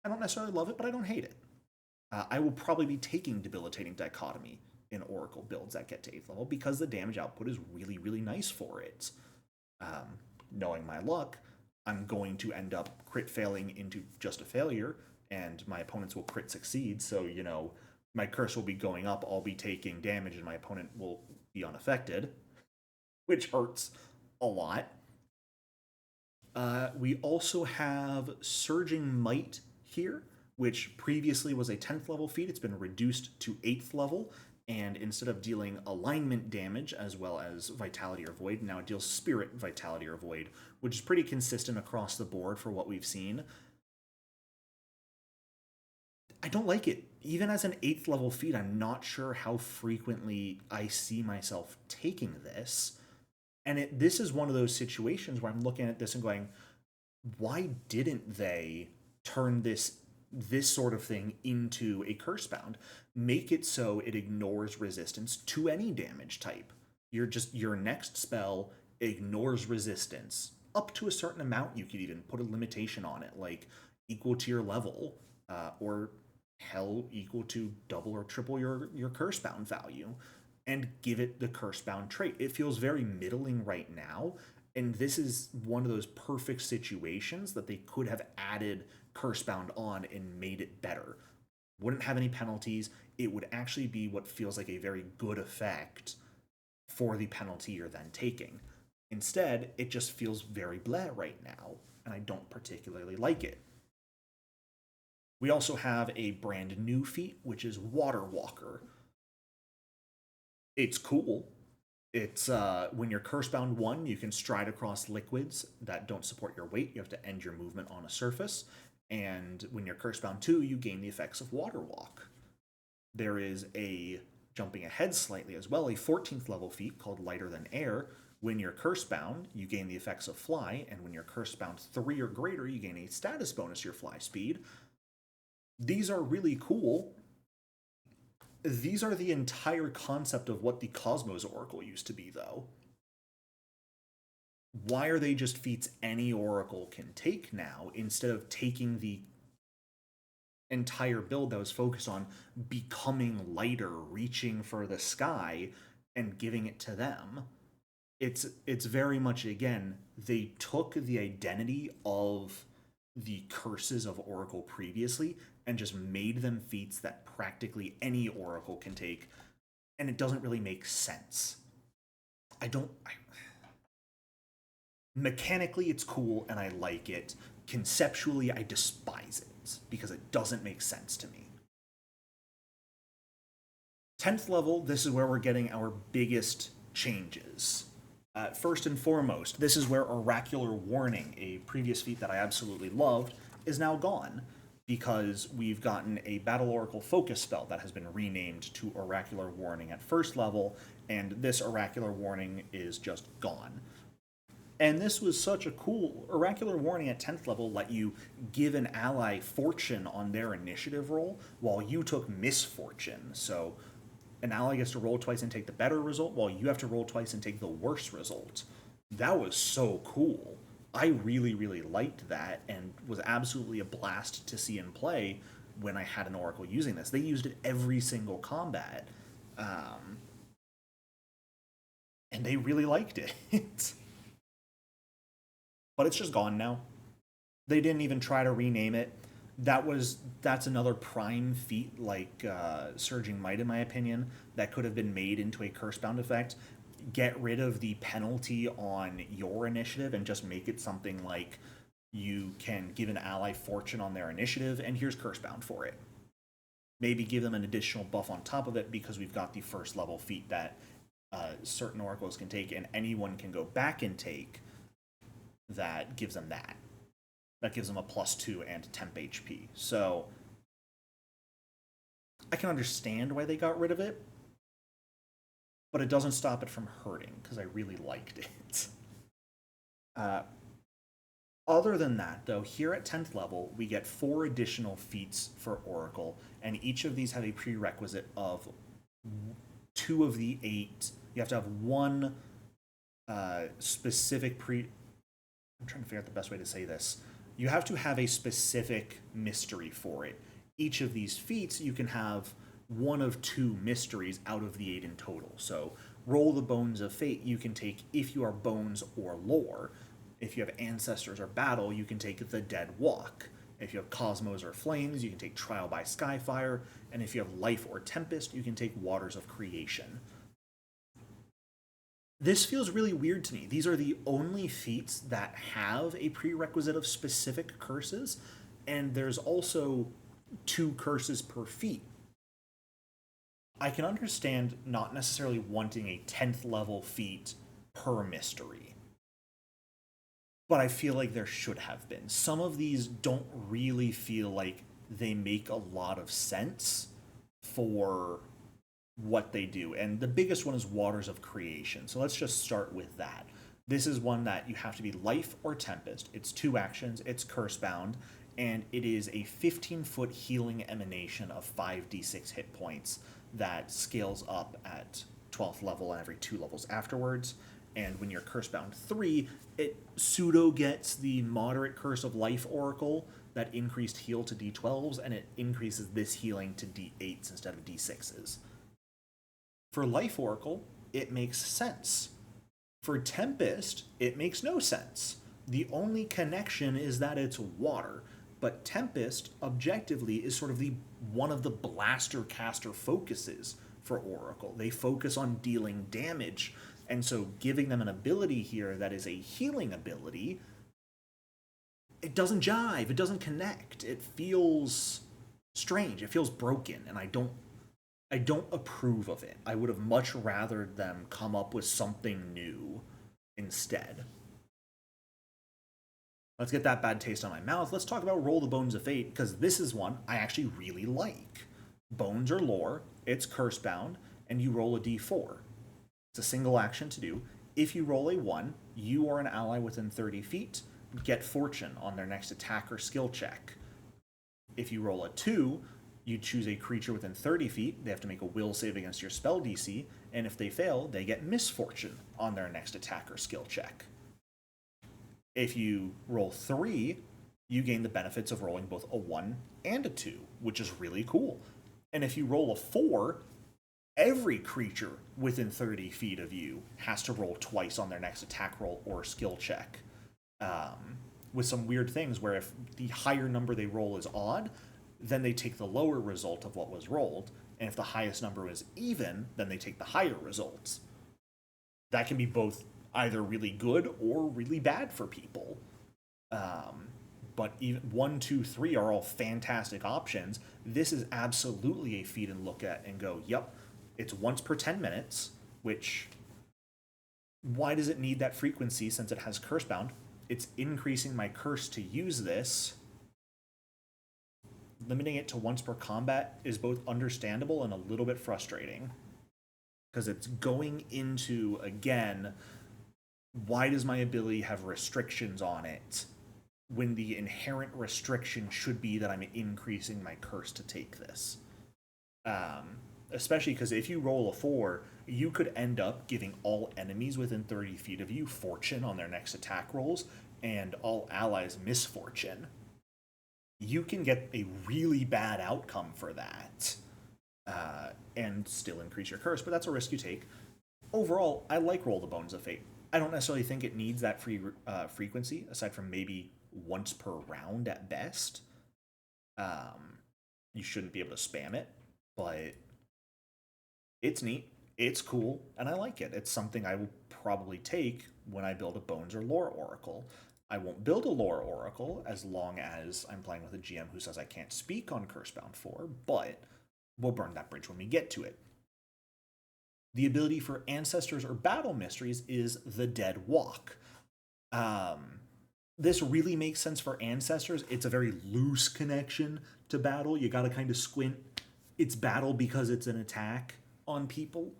I don't necessarily love it, but I don't hate it. I will probably be taking Debilitating Dichotomy in Oracle builds that get to 8th level because the damage output is really, really nice for it. Knowing my luck, I'm going to end up crit failing into just a failure, and my opponents will crit succeed, so, my curse will be going up, I'll be taking damage, and my opponent will be unaffected, which hurts a lot. We also have Surging Might here, which previously was a 10th level feat. It's been reduced to 8th level, and instead of dealing alignment damage as well as Vitality or Void, now it deals Spirit, Vitality, or Void, which is pretty consistent across the board for what we've seen. I don't like it. Even as an 8th level feat, I'm not sure how frequently I see myself taking this. And this is one of those situations where I'm looking at this and going, why didn't they turn this sort of thing into a curse bound? Make it so it ignores resistance to any damage type. Your next spell ignores resistance up to a certain amount. You could even put a limitation on it, like equal to your level, or hell, equal to double or triple your curse bound value, and give it the curse bound trait. It feels very middling right now, and this is one of those perfect situations that they could have added curse bound on and made it better. Wouldn't have any penalties. It would actually be what feels like a very good effect for the penalty you're then taking. Instead, it just feels very bleh right now, and I don't particularly like it. We also have a brand new feat, which is Water Walker. It's cool. It's when you're Cursebound 1, you can stride across liquids that don't support your weight. You have to end your movement on a surface. And when you're Cursebound 2, you gain the effects of Water Walk. There is a, jumping ahead slightly as well, a 14th level feat called Lighter Than Air. When you're Cursebound, you gain the effects of Fly, and when you're Cursebound 3 or greater, you gain a status bonus to your fly speed. These are really cool. These are the entire concept of what the Cosmos Oracle used to be, though. Why are they just feats any Oracle can take now, instead of taking the entire build that was focused on becoming lighter, reaching for the sky, and giving it to them? It's very much, again, they took the identity of the curses of Oracle previously and just made them feats that practically any Oracle can take, and it doesn't really make sense. Mechanically, it's cool and I like it. Conceptually, I despise it because it doesn't make sense to me. 10th level, this is where we're getting our biggest changes. First and foremost, this is where Oracular Warning, a previous feat that I absolutely loved, is now gone because we've gotten a Battle Oracle focus spell that has been renamed to Oracular Warning at first level, and this Oracular Warning is just gone. And this was such a cool Oracular Warning at 10th level let you give an ally fortune on their initiative roll while you took misfortune. So an ally gets to roll twice and take the better result while you have to roll twice and take the worse result. That was so cool. I really, really liked that and was absolutely a blast to see in play when I had an Oracle using this. They used it every single combat. And they really liked it. But it's just gone now. They didn't even try to rename it. That's another prime feat like Surging Might, in my opinion, that could have been made into a curse-bound effect. Get rid of the penalty on your initiative and just make it something like you can give an ally fortune on their initiative, and here's curse-bound for it. Maybe give them an additional buff on top of it because we've got the first level feat that certain oracles can take, and anyone can go back and take. That gives them that. That gives them a +2 and temp HP. So I can understand why they got rid of it, but it doesn't stop it from hurting because I really liked it. Other than that, though, here at 10th level, we get 4 additional feats for Oracle, and each of these have a prerequisite of 2 of the 8. You have to have one specific I'm trying to figure out the best way to say this. You have to have a specific mystery for it. Each of these feats, you can have 1 of 2 mysteries out of the 8 in total. So, roll the Bones of Fate, you can take if you are Bones or Lore. If you have Ancestors or Battle, you can take the Dead Walk. If you have Cosmos or Flames, you can take Trial by Skyfire. And if you have Life or Tempest, you can take Waters of Creation. This feels really weird to me. These are the only feats that have a prerequisite of specific curses, and there's also 2 curses per feat. I can understand not necessarily wanting a 10th level feat per mystery, but I feel like there should have been. Some of these don't really feel like they make a lot of sense for what they do. And the biggest one is Waters of Creation. So let's just start with that. This is one that you have to be Life or Tempest. It's 2 actions, it's curse bound, and it is a 15-foot healing emanation of 5d6 hit points that scales up at 12th level and every 2 levels afterwards. And when you're curse bound 3, it pseudo gets the moderate Curse of Life Oracle that increased heal to d12s, and it increases this healing to d8s instead of d6s. For Life Oracle, it makes sense. For Tempest, it makes no sense. The only connection is that it's water, but Tempest, objectively, is sort of one of the blaster caster focuses for Oracle. They focus on dealing damage, and so giving them an ability here that is a healing ability, it doesn't jive, it doesn't connect. It feels strange, it feels broken, and I don't approve of it. I would have much rather them come up with something new instead. Let's get that bad taste on my mouth. Let's talk about Roll the Bones of Fate, because this is one I actually really like. Bones are lore, it's curse bound, and you roll a d4. It's a single action to do. If you roll a 1, you or an ally within 30 feet get fortune on their next attack or skill check. If you roll a 2, you choose a creature within 30 feet, they have to make a will save against your spell DC, and if they fail, they get misfortune on their next attack or skill check. If you roll 3, you gain the benefits of rolling both a 1 and a 2, which is really cool. And if you roll a 4, every creature within 30 feet of you has to roll twice on their next attack roll or skill check. With some weird things where if the higher number they roll is odd, then they take the lower result of what was rolled, and if the highest number is even, then they take the higher results. That can be both either really good or really bad for people. Um, but even 1, 2, 3 are all fantastic options. This is absolutely a feat and look at and go, yep, it's once per 10 minutes, which why does it need that frequency since it has curse bound? It's increasing my curse to use this. Limiting it to once per combat is both understandable and a little bit frustrating because it's going into, again, why does my ability have restrictions on it when the inherent restriction should be that I'm increasing my curse to take this? Um, Especially because if you roll a 4, you could end up giving all enemies within 30 feet of you fortune on their next attack rolls, and all allies misfortune. You can get a really bad outcome for that, and still increase your curse, but that's a risk you take. Overall, I like Roll the Bones of Fate. I don't necessarily think it needs that frequency, aside from maybe once per round at best. You shouldn't be able to spam it, but it's neat, it's cool, and I like it. It's something I will probably take when I build a Bones or Lore Oracle. I won't build a Lore Oracle as long as I'm playing with a GM who says I can't speak on Cursebound 4, but we'll burn that bridge when we get to it. The ability for Ancestors or Battle Mysteries is the Dead Walk. This really makes sense for Ancestors. It's a very loose connection to battle. You gotta kind of squint. It's battle because it's an attack on people.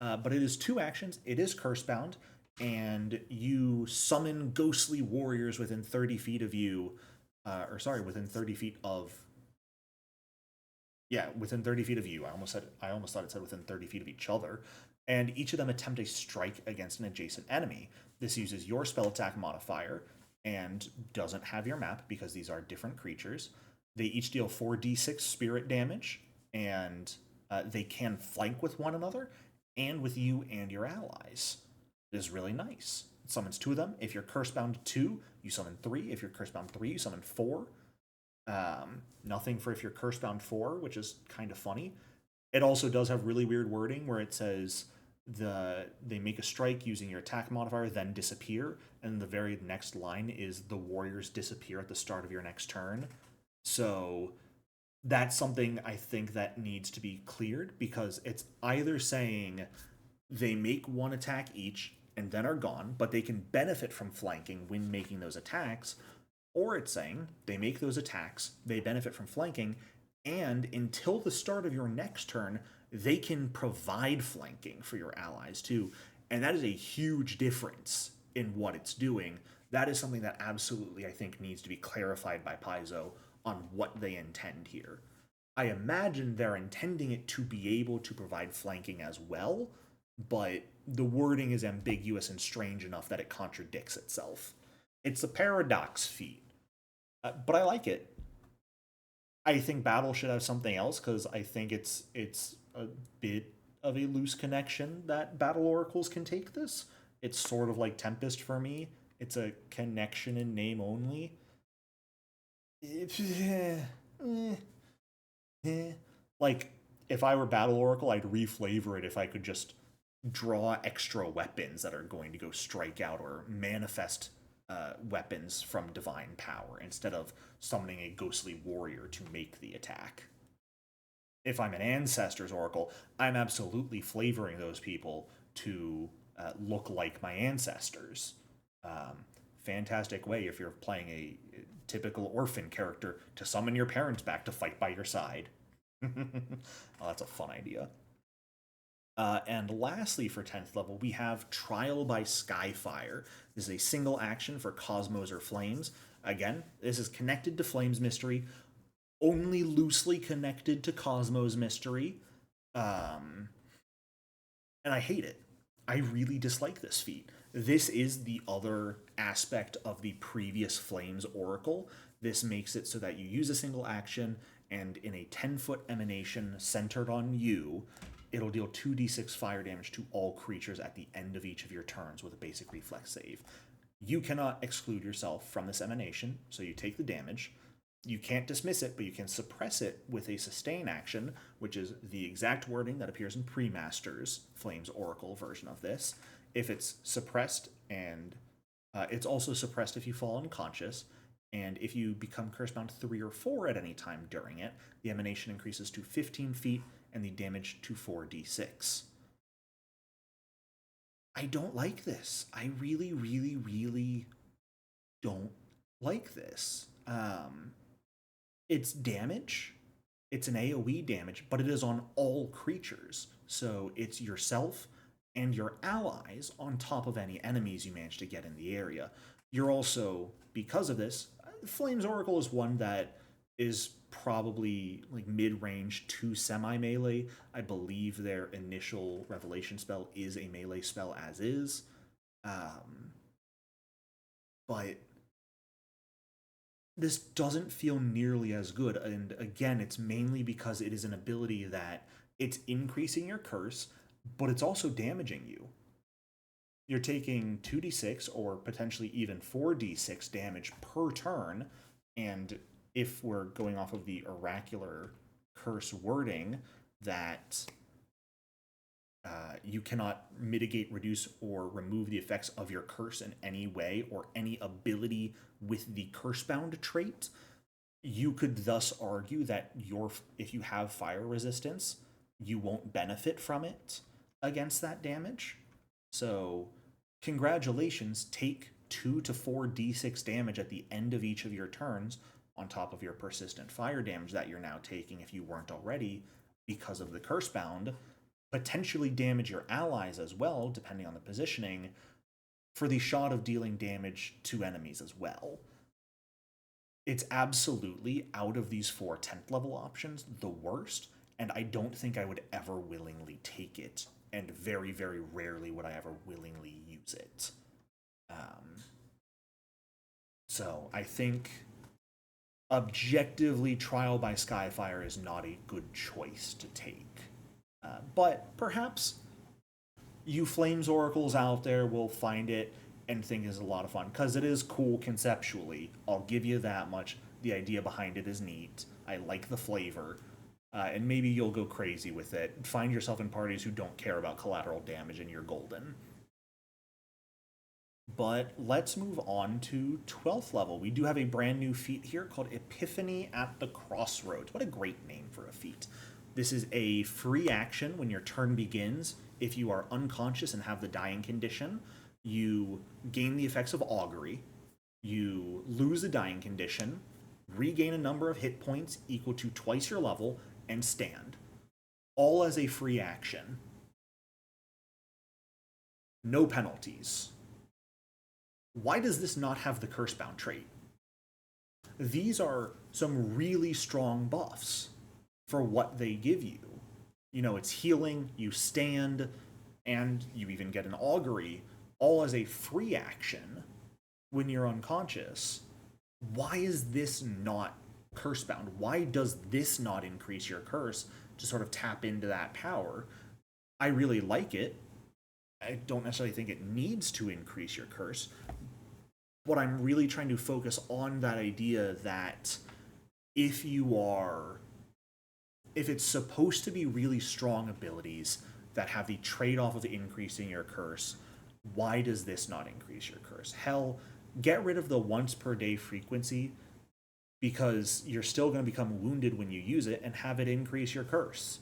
But it is 2 actions. It is Cursebound, and you summon ghostly warriors within 30 feet of you. Within 30 feet of. Yeah, within 30 feet of you. I almost thought it said within 30 feet of each other. And each of them attempt a strike against an adjacent enemy. This uses your spell attack modifier and doesn't have your map because these are different creatures. They each deal 4d6 spirit damage, and they can flank with one another and with you and your allies. It is really nice. It summons 2 of them. If you're Cursebound 2, you summon 3. If you're Cursebound 3, you summon 4. Nothing for if you're Cursebound 4, which is kind of funny. It also does have really weird wording where it says they make a strike using your attack modifier, then disappear, and the very next line is the warriors disappear at the start of your next turn. So that's something I think that needs to be cleared, because it's either saying they make one attack each and then are gone, but they can benefit from flanking when making those attacks, or it's saying they make those attacks, they benefit from flanking, and until the start of your next turn, they can provide flanking for your allies too. And that is a huge difference in what it's doing. That is something that absolutely, I think, needs to be clarified by Paizo on what they intend here. I imagine they're intending it to be able to provide flanking as well, but the wording is ambiguous and strange enough that it contradicts itself. It's a paradox feat, but I like it. I think Battle should have something else because I think it's a bit of a loose connection that Battle Oracles can take this. It's sort of like Tempest for me. It's a connection in name only. Like, if I were Battle Oracle, I'd reflavor it if I could just draw extra weapons that are going to go strike out or manifest weapons from divine power instead of summoning a ghostly warrior to make the attack. If I'm an Ancestors Oracle, I'm absolutely flavoring those people to look like my ancestors. Fantastic way if you're playing a typical orphan character to summon your parents back to fight by your side. Oh, that's a fun idea. And lastly, for 10th level, we have Trial by Skyfire. This is a single action for Cosmos or Flames. Again, this is connected to Flames Mystery, only loosely connected to Cosmos Mystery. And I hate it. I really dislike this feat. This is the other aspect of the previous Flames Oracle. This makes it so that you use a single action, and in a 10-foot emanation centered on you, it'll deal 2d6 fire damage to all creatures at the end of each of your turns with a basic reflex save. You cannot exclude yourself from this emanation, so you take the damage. You can't dismiss it, but you can suppress it with a sustain action, which is the exact wording that appears in Pre-Master's Flames Oracle version of this. If it's suppressed, and it's also suppressed if you fall unconscious, and if you become Cursebound 3 or 4 at any time during it, the emanation increases to 15 feet and the damage to 4d6. I don't like this. I really, really, really don't like this. It's damage. It's an AoE damage, but it is on all creatures. So it's yourself and your allies on top of any enemies you manage to get in the area. You're also, because of this, Flames Oracle is one that is probably like mid-range to semi-melee. I believe their initial revelation spell is a melee spell as is. But this doesn't feel nearly as good. And again, it's mainly because it is an ability that it's increasing your curse, but it's also damaging you. You're taking 2d6 or potentially even 4d6 damage per turn. And if we're going off of the oracular curse wording, that you cannot mitigate, reduce, or remove the effects of your curse in any way or any ability with the Cursebound trait, you could thus argue that if you have fire resistance, you won't benefit from it against that damage. So, congratulations, take 2 to 4d6 damage at the end of each of your turns on top of your persistent fire damage that you're now taking if you weren't already because of the Cursebound. Potentially damage your allies as well, depending on the positioning, for the shot of dealing damage to enemies as well. It's absolutely, out of these 4 10th level options, the worst, and I don't think I would ever willingly take it, and very, very rarely would I ever willingly use it. So I think objectively Trial by Skyfire is not a good choice to take. But perhaps you Flames Oracles out there will find it and think is a lot of fun, because it is cool conceptually. I'll give you that much. The idea behind it is neat. I like the flavor. And maybe you'll go crazy with it. Find yourself in parties who don't care about collateral damage and you're golden. But let's move on to 12th level. We do have a brand new feat here called Epiphany at the Crossroads. What a great name for a feat. This is a free action when your turn begins. If you are unconscious and have the dying condition, you gain the effects of augury, you lose the dying condition, regain a number of hit points equal to twice your level, and stand. All as a free action. No penalties. Why does this not have the Cursebound trait? These are some really strong buffs for what they give you. You know, it's healing, you stand, and you even get an augury, all as a free action when you're unconscious. Why is this not Cursebound? Why does this not increase your curse to sort of tap into that power? I really like it. I don't necessarily think it needs to increase your curse. What I'm really trying to focus on that idea that if it's supposed to be really strong abilities that have the trade-off of increasing your curse, why does this not increase your curse? Hell, get rid of the once per day frequency, because you're still going to become wounded when you use it, and have it increase your curse.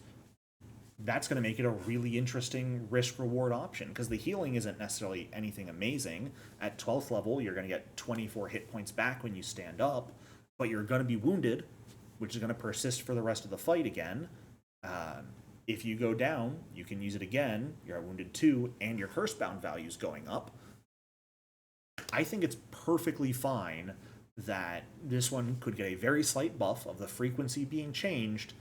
That's going to make it a really interesting risk-reward option, because the healing isn't necessarily anything amazing. At 12th level, you're going to get 24 hit points back when you stand up, but you're going to be wounded, which is going to persist for the rest of the fight again. If you go down, you can use it again, you're wounded 2, and your Cursebound value is going up. I think it's perfectly fine that this one could get a very slight buff of the frequency being changed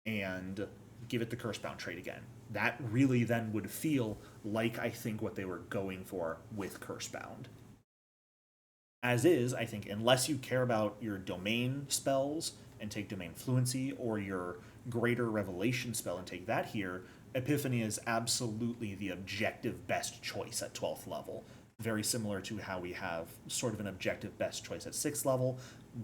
and give it the Cursebound trait again. That really then would feel like, I think, what they were going for with Cursebound. As is, I think, unless you care about your domain spells and take domain fluency, or your greater revelation spell and take that here, Epiphany is absolutely the objective best choice at 12th level. Very similar to how we have sort of an objective best choice at 6th level.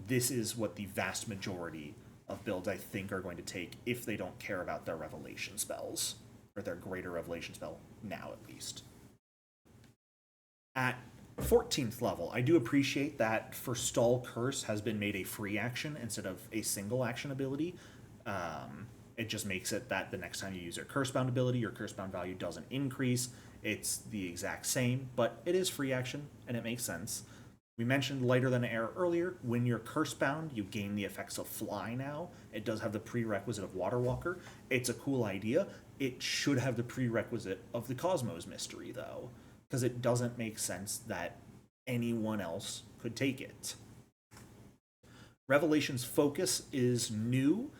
This is what the vast majority of builds, I think, are going to take if they don't care about their revelation spells, or their greater revelation spell, now at least. At 14th level, I do appreciate that Forestall Curse has been made a free action instead of a single action ability. It just makes it that the next time you use your Cursebound ability, your Cursebound value doesn't increase. It's the exact same, but it is free action, and it makes sense. We mentioned Lighter Than Air earlier. When you're Cursebound, you gain the effects of Fly now. It does have the prerequisite of Water Walker. It's a cool idea. It should have the prerequisite of the Cosmos Mystery, though, because it doesn't make sense that anyone else could take it. Revelation's focus is new.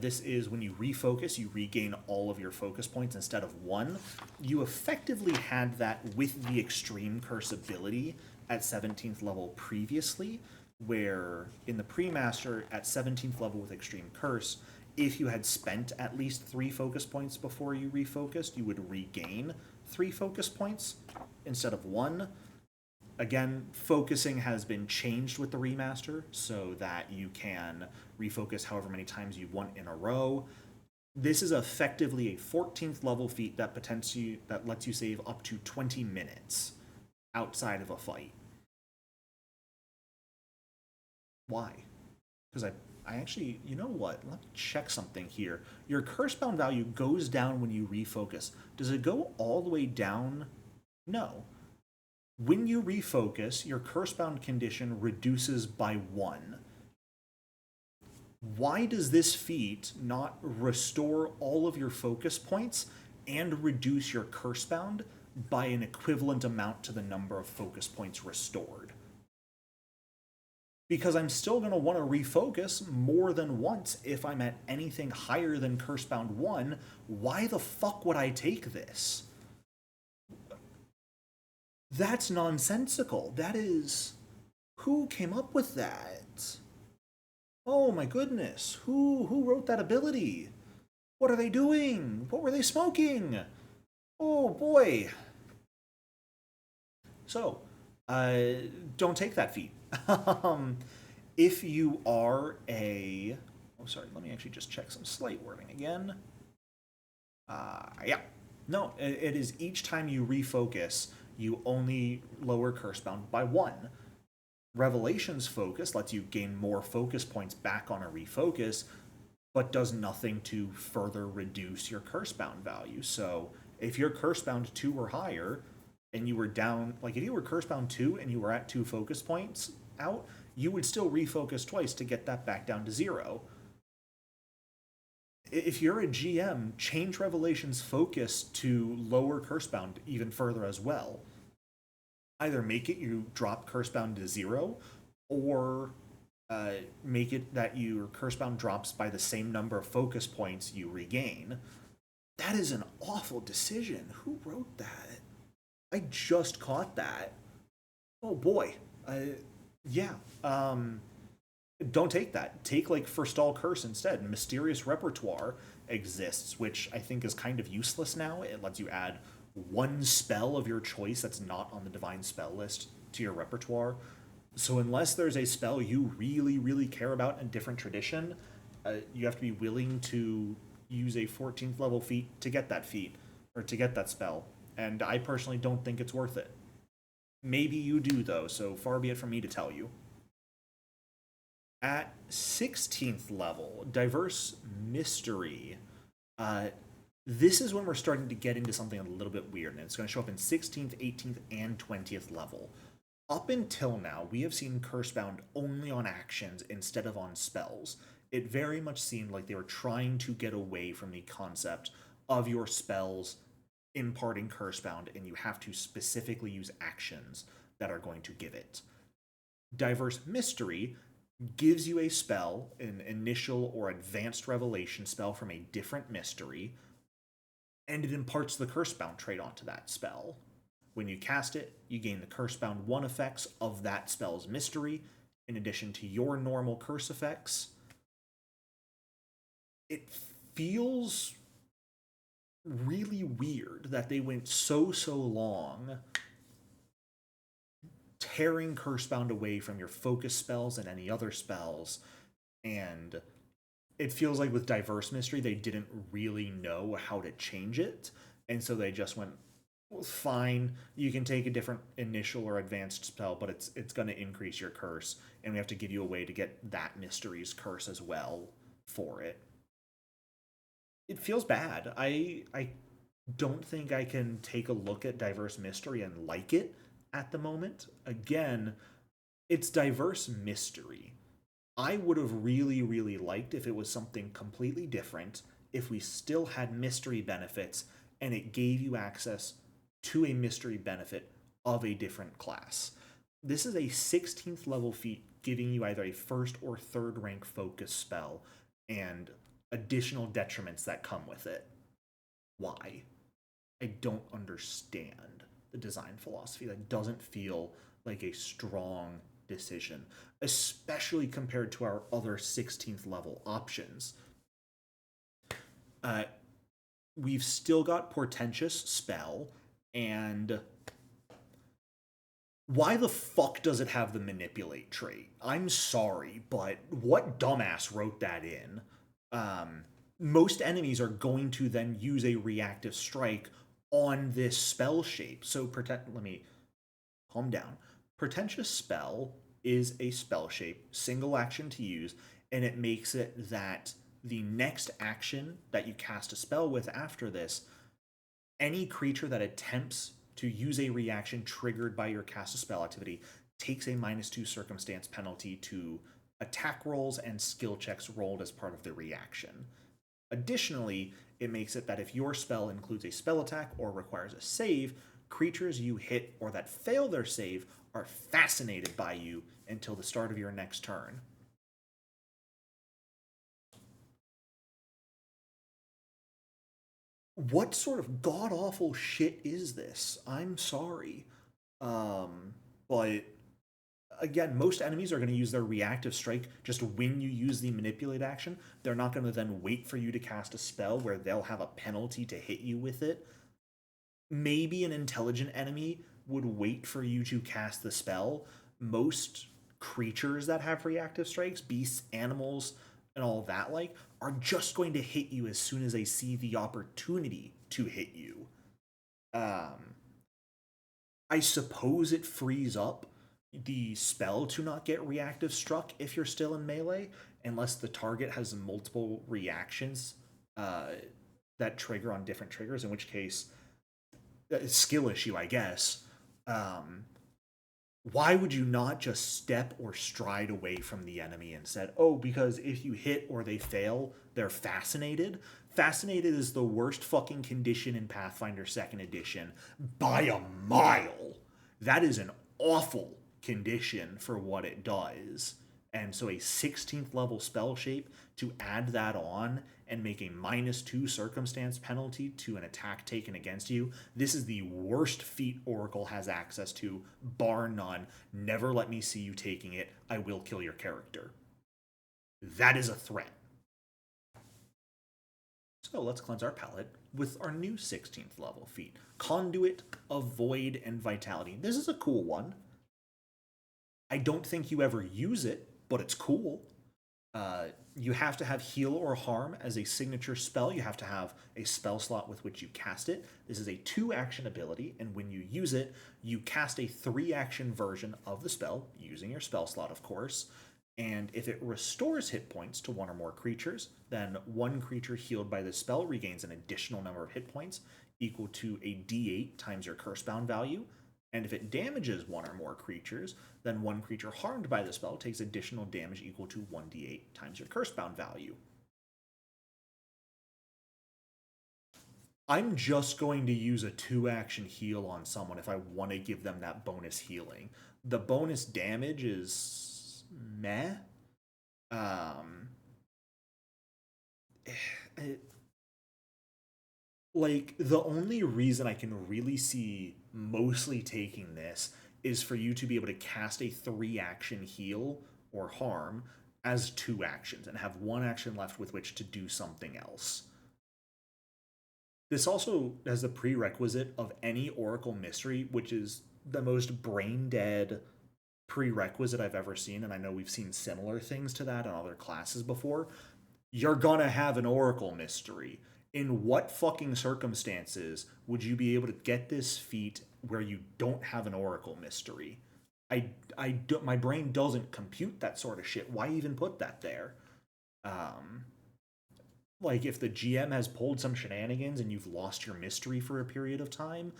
This is when you refocus, you regain all of your focus points instead of one. You effectively had that with the Extreme Curse ability at 17th level previously, where in the pre-master at 17th level with Extreme Curse, if you had spent at least 3 focus points before you refocused, you would regain 3 focus points instead of 1. Again, focusing has been changed with the remaster so that you can refocus however many times you want in a row. This is effectively a 14th level feat that lets you save up to 20 minutes outside of a fight. Why? Because I actually, you know what? Let me check something here. Your Cursebound value goes down when you refocus. Does it go all the way down? No. When you refocus, your Cursebound condition reduces by 1. Why does this feat not restore all of your focus points and reduce your Cursebound by an equivalent amount to the number of focus points restored? Because I'm still going to want to refocus more than once if I'm at anything higher than Cursebound 1. Why the fuck would I take this? That's nonsensical. That is... Who came up with that? Oh my goodness. Who wrote that ability? What are they doing? What were they smoking? Oh boy. So, don't take that feat. If you are a... Oh, sorry. Let me actually just check some slight wording again. Yeah. No, it is each time you refocus, you only lower Cursebound by 1. Revelation's focus lets you gain more focus points back on a refocus, but does nothing to further reduce your Cursebound value. So if you're Cursebound 2 or higher, and you were down, like if you were Cursebound 2 and you were at 2 focus points out, you would still refocus twice to get that back down to 0. If you're a GM, change Revelation's focus to lower Cursebound even further as well. Either make it you drop Cursebound to 0, or make it that your Cursebound drops by the same number of focus points you regain. That is an awful decision. Who wrote that? I just caught that. Oh boy. Yeah. Don't take that. Take like Forestall Curse instead. Mysterious Repertoire exists, which I think is kind of useless now. It lets you add 1 spell of your choice that's not on the Divine Spell list to your repertoire. So unless there's a spell you really, really care about in a different tradition, you have to be willing to use a 14th level feat to get that feat, or to get that spell. And I personally don't think it's worth it. Maybe you do, though, so far be it from me to tell you. At 16th level, Diverse Mystery. This is when we're starting to get into something a little bit weird, and it's going to show up in 16th, 18th, and 20th level. Up until now, we have seen Cursebound only on actions instead of on spells. It very much seemed like they were trying to get away from the concept of your spells imparting Cursebound, and you have to specifically use actions that are going to give it. Diverse Mystery gives you a spell, an initial or advanced revelation spell from a different mystery, and it imparts the Cursebound trait onto that spell. When you cast it, you gain the Cursebound 1 effects of that spell's mystery, in addition to your normal curse effects. It feels really weird that they went so long tearing Cursebound away from your focus spells and any other spells, and it feels like with Diverse Mystery they didn't really know how to change it, and so they just went, Well, fine, you can take a different initial or advanced spell, but it's going to increase your curse, and we have to give you a way to get that mystery's curse as well for it. It feels bad. I don't think I can take a look at diverse mystery and like it at the moment. Again, it's diverse mystery. I would have really, really liked if it was something completely different, if we still had mystery benefits and it gave you access to a mystery benefit of a different class. This is a 16th level feat giving you either a first or third rank focus spell and additional detriments that come with it. Why? I don't understand the design philosophy. That doesn't feel like a strong decision, especially compared to our other 16th level options. Uh, we've still got Portentous Spell, and why the fuck does it have the Manipulate trait? I'm sorry, but what dumbass wrote that in? Most enemies are going to then use a reactive strike on this spell shape. So let me calm down. Portentous Spell is a spell shape, single action to use, and it makes it that the next action that you cast a spell with after this, any creature that attempts to use a reaction triggered by your cast a spell activity takes a -2 circumstance penalty to attack rolls and skill checks rolled as part of the reaction. Additionally, it makes it that if your spell includes a spell attack or requires a save, creatures you hit or that fail their save are fascinated by you until the start of your next turn. What sort of god awful shit is this? I'm sorry. But again, most enemies are going to use their reactive strike just when you use the manipulate action. They're not going to then wait for you to cast a spell where they'll have a penalty to hit you with it. Maybe an intelligent enemy would wait for you to cast the spell. Most creatures that have reactive strikes, beasts, animals, and all that are just going to hit you as soon as they see the opportunity to hit you. Um, I suppose it frees up the spell to not get reactive struck if you're still in melee, unless the target has multiple reactions uh, that trigger on different triggers, in which case, skill issue, I guess. Um, why would you not just step or stride away from the enemy and said, oh, because if you hit or they fail, they're fascinated? Fascinated is the worst fucking condition in Pathfinder 2nd Edition by a mile. That is an awful condition for what it does. And so a 16th level spell shape to add that on and make a -2 circumstance penalty to an attack taken against you. This is the worst feat Oracle has access to, bar none. Never let me see you taking it. I will kill your character. That is a threat. So let's cleanse our palate with our new 16th level feat, Conduit of Void and Vitality. This is a cool one. I don't think you ever use it, but it's cool. You have to have heal or harm as a signature spell. You have to have a spell slot with which you cast it. This is a 2-action ability, and when you use it, you cast a 3-action version of the spell, using your spell slot, of course. And if it restores hit points to one or more creatures, then one creature healed by this spell regains an additional number of hit points equal to a d8 times your curse bound value. And if it damages one or more creatures, then one creature harmed by the spell takes additional damage equal to 1d8 times your curse bound value. I'm just going to use a 2-action heal on someone if I want to give them that bonus healing. The bonus damage is meh. Um, it, the only reason I can really see mostly taking this is for you to be able to cast a 3-action heal or harm as 2 actions and have 1 action left with which to do something else. This also has the prerequisite of any Oracle mystery, which is the most brain dead prerequisite I've ever seen, and I know we've seen similar things to that in other classes before. You're gonna have an Oracle mystery, In what fucking circumstances would you be able to get this feat where you don't have an Oracle mystery? My brain doesn't compute that sort of shit. Why even put that there? Um, like if the GM has pulled some shenanigans and you've lost your mystery for a period of time,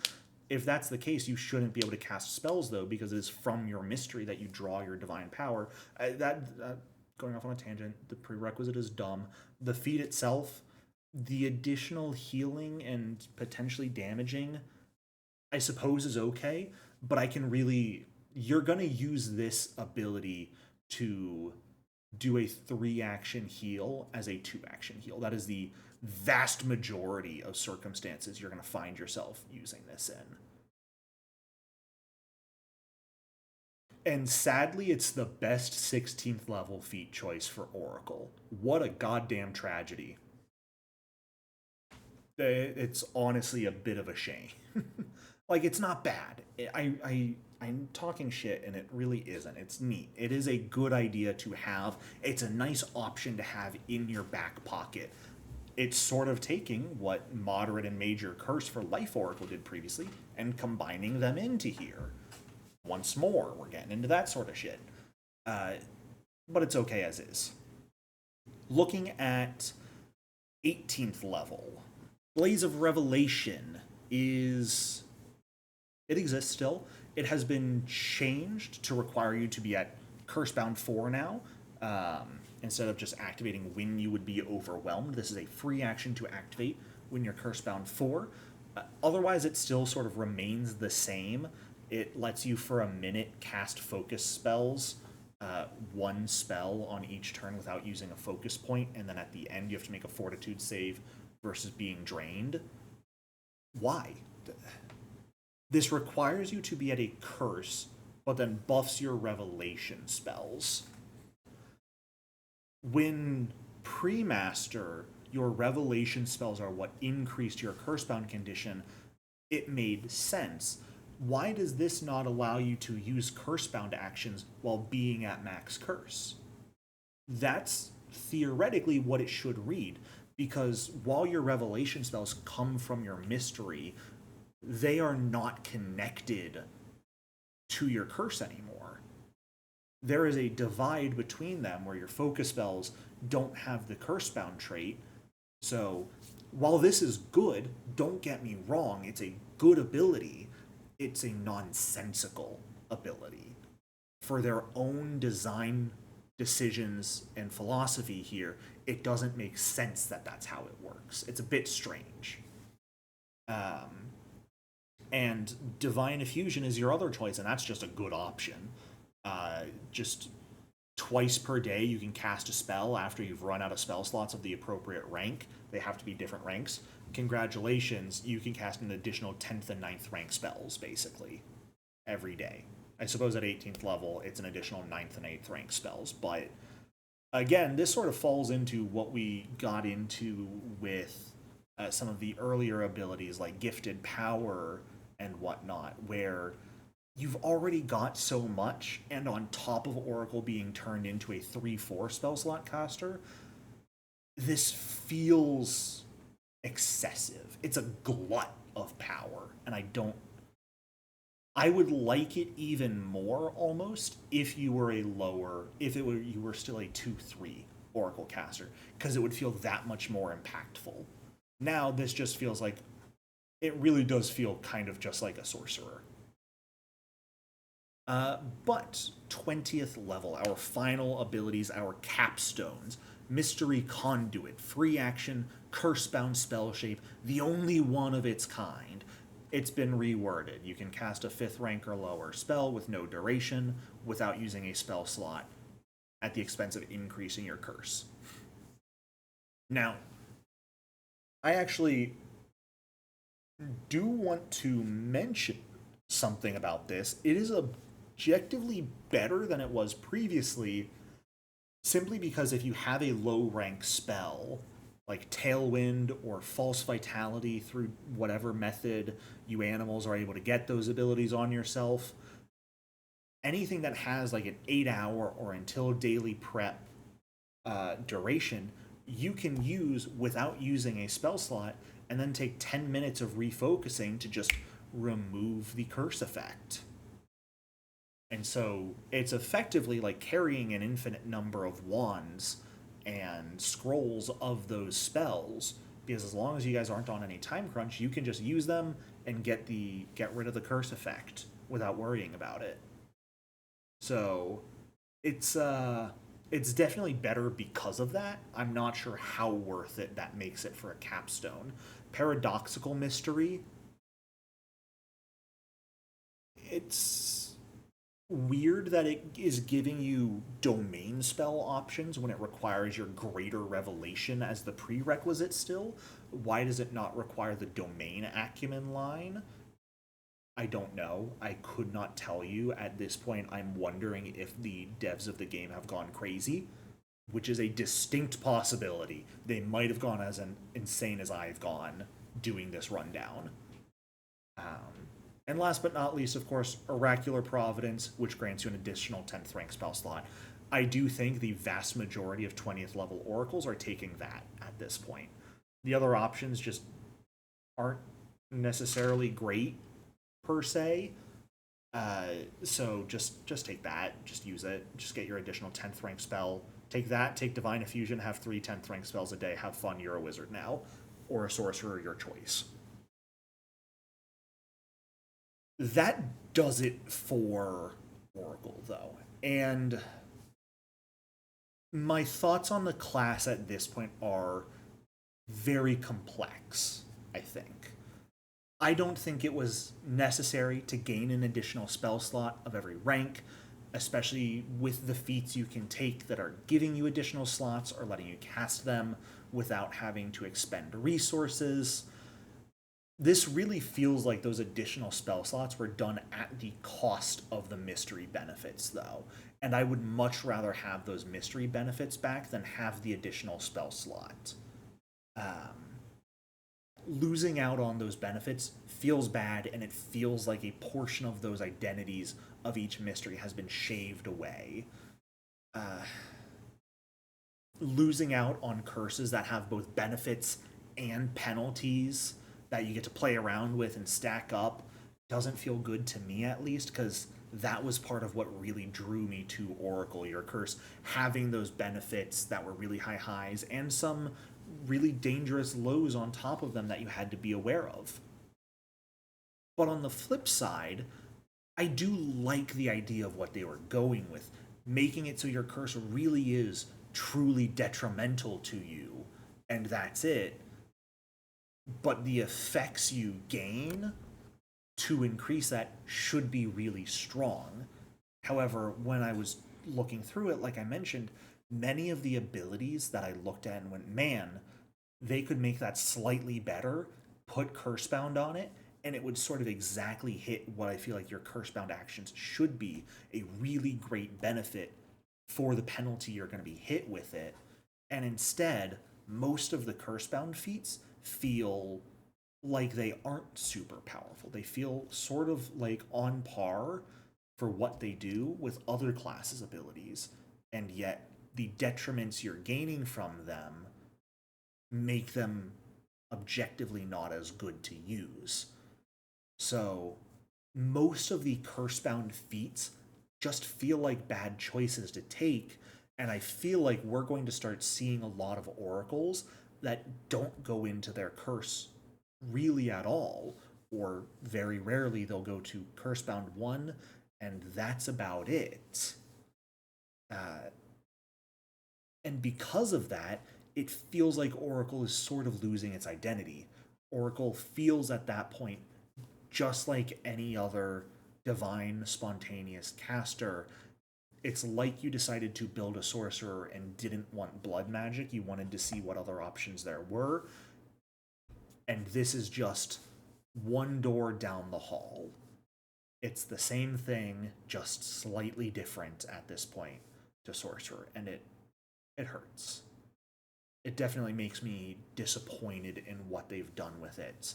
if that's the case, you shouldn't be able to cast spells though, because it is from your mystery that you draw your divine power. Going off on a tangent, the prerequisite is dumb. The feat itself, the additional healing and potentially damaging, I suppose is okay, but I can really, you're gonna use this ability to do a 3-action heal as a 2-action heal. That is the vast majority of circumstances you're going to find yourself using this in. And sadly, it's the best 16th level feat choice for Oracle. What a goddamn tragedy. It's honestly a bit of a shame. Like, it's not bad. I'm talking shit, and it really isn't. It's neat. It is a good idea to have. It's a nice option to have in your back pocket. It's sort of taking what Moderate and Major Curse for Life Oracle did previously and combining them into here. Once more, we're getting into that sort of shit. But it's okay as is. Looking at 18th level, Blaze of Revelation is... It exists still. It has been changed to require you to be at Cursebound 4 now, instead of just activating when you would be overwhelmed. This is a free action to activate when you're Cursebound 4. Otherwise, it still sort of remains the same. It lets you, for a minute, cast focus spells, one spell on each turn without using a focus point, and then at the end you have to make a Fortitude save versus being drained. Why? This requires you to be at a curse, but then buffs your revelation spells. When pre-master, your revelation spells are what increased your cursebound condition, it made sense. Why does this not allow you to use cursebound actions while being at max curse? That's theoretically what it should read, because while your revelation spells come from your mystery, they are not connected to your curse anymore. There is a divide between them where your focus spells don't have the cursebound trait. So while this is good, don't get me wrong, it's a good ability. It's a nonsensical ability. For their own design decisions and philosophy here, it doesn't make sense that that's how it works. It's a bit strange. And Divine Effusion is your other choice, and that's just a good option. Just twice per day you can cast a spell after you've run out of spell slots of the appropriate rank. They have to be different ranks. Congratulations, you can cast an additional 10th and 9th rank spells, basically, every day. I suppose at 18th level, it's an additional 9th and 8th rank spells, but again, this sort of falls into what we got into with some of the earlier abilities like Gifted Power and whatnot, where you've already got so much, and on top of Oracle being turned into a 3/4 spell slot caster, this feels excessive. It's a glut of power, and I would like it even more almost if you were you were still a 2/3 Oracle caster, because it would feel that much more impactful. Now this just feels like, it really does feel kind of just like a sorcerer. But 20th level, our final abilities, our capstones. Mystery Conduit, free action, curse-bound spell shape, the only one of its kind. It's been reworded. You can cast a 5th rank or lower spell with no duration without using a spell slot at the expense of increasing your curse. Now, I actually do want to mention something about this. It is objectively better than it was previously, simply because if you have a low rank spell, like Tailwind or False Vitality, through whatever method you animals are able to get those abilities on yourself, anything that has like an 8-hour or until daily prep duration you can use without using a spell slot, and then take 10 minutes of refocusing to just remove the curse effect. And so it's effectively like carrying an infinite number of wands and scrolls of those spells, because as long as you guys aren't on any time crunch, you can just use them and get rid of the curse effect without worrying about it. So it's it's definitely better because of that. I'm not sure how worth it that makes it for a capstone. Paradoxical mystery, it's weird that it is giving you domain spell options when it requires your greater revelation as the prerequisite still. Why does it not require the domain acumen line? I don't know. I could not tell you at this point. I'm wondering if the devs of the game have gone crazy, which is a distinct possibility. They might have gone as insane as I've gone doing this rundown. And last but not least, of course, Oracular Providence, which grants you an additional 10th rank spell slot. I do think the vast majority of 20th level oracles are taking that at this point. The other options just aren't necessarily great per se. So just take that, just use it, just get your additional 10th rank spell. Take that, take Divine Effusion, have 3 10th rank spells a day, have fun, you're a wizard now. Or a sorcerer, your choice. That does it for Oracle, though. And my thoughts on the class at this point are very complex, I think. I don't think it was necessary to gain an additional spell slot of every rank, especially with the feats you can take that are giving you additional slots or letting you cast them without having to expend resources. This really feels like those additional spell slots were done at the cost of the mystery benefits, though. And I would much rather have those mystery benefits back than have the additional spell slot. Um, Losing out on those benefits feels bad, and it feels like a portion of those identities of each mystery has been shaved away. Uh, Losing out on curses that have both benefits and penalties that you get to play around with and stack up doesn't feel good to me, at least, because that was part of what really drew me to Oracle Your Curse, having those benefits that were really high highs and some really dangerous lows on top of them that you had to be aware of. But on the flip side, I do like the idea of what they were going with, making it so your curse really is truly detrimental to you, and that's it. But the effects you gain to increase that should be really strong. However, when I was looking through it, like I mentioned, many of the abilities that I looked at and went, man, they could make that slightly better, put Cursebound on it, and it would sort of exactly hit what I feel like your Cursebound actions should be, a really great benefit for the penalty you're going to be hit with it. And instead, most of the Cursebound feats feel like they aren't super powerful. They feel sort of like on par for what they do with other classes' abilities, and yet the detriments you're gaining from them make them objectively not as good to use. So most of the curse-bound feats just feel like bad choices to take, and I feel like we're going to start seeing a lot of oracles that don't go into their curse really at all, or very rarely they'll go to Cursebound 1, and that's about it. Uh, and because of that, it feels like Oracle is sort of losing its identity. Oracle feels at that point just like any other divine spontaneous caster. It's like you decided to build a sorcerer and didn't want blood magic. You wanted to see what other options there were. And this is just one door down the hall. It's the same thing, just slightly different at this point to sorcerer, and it hurts. It definitely makes me disappointed in what they've done with it.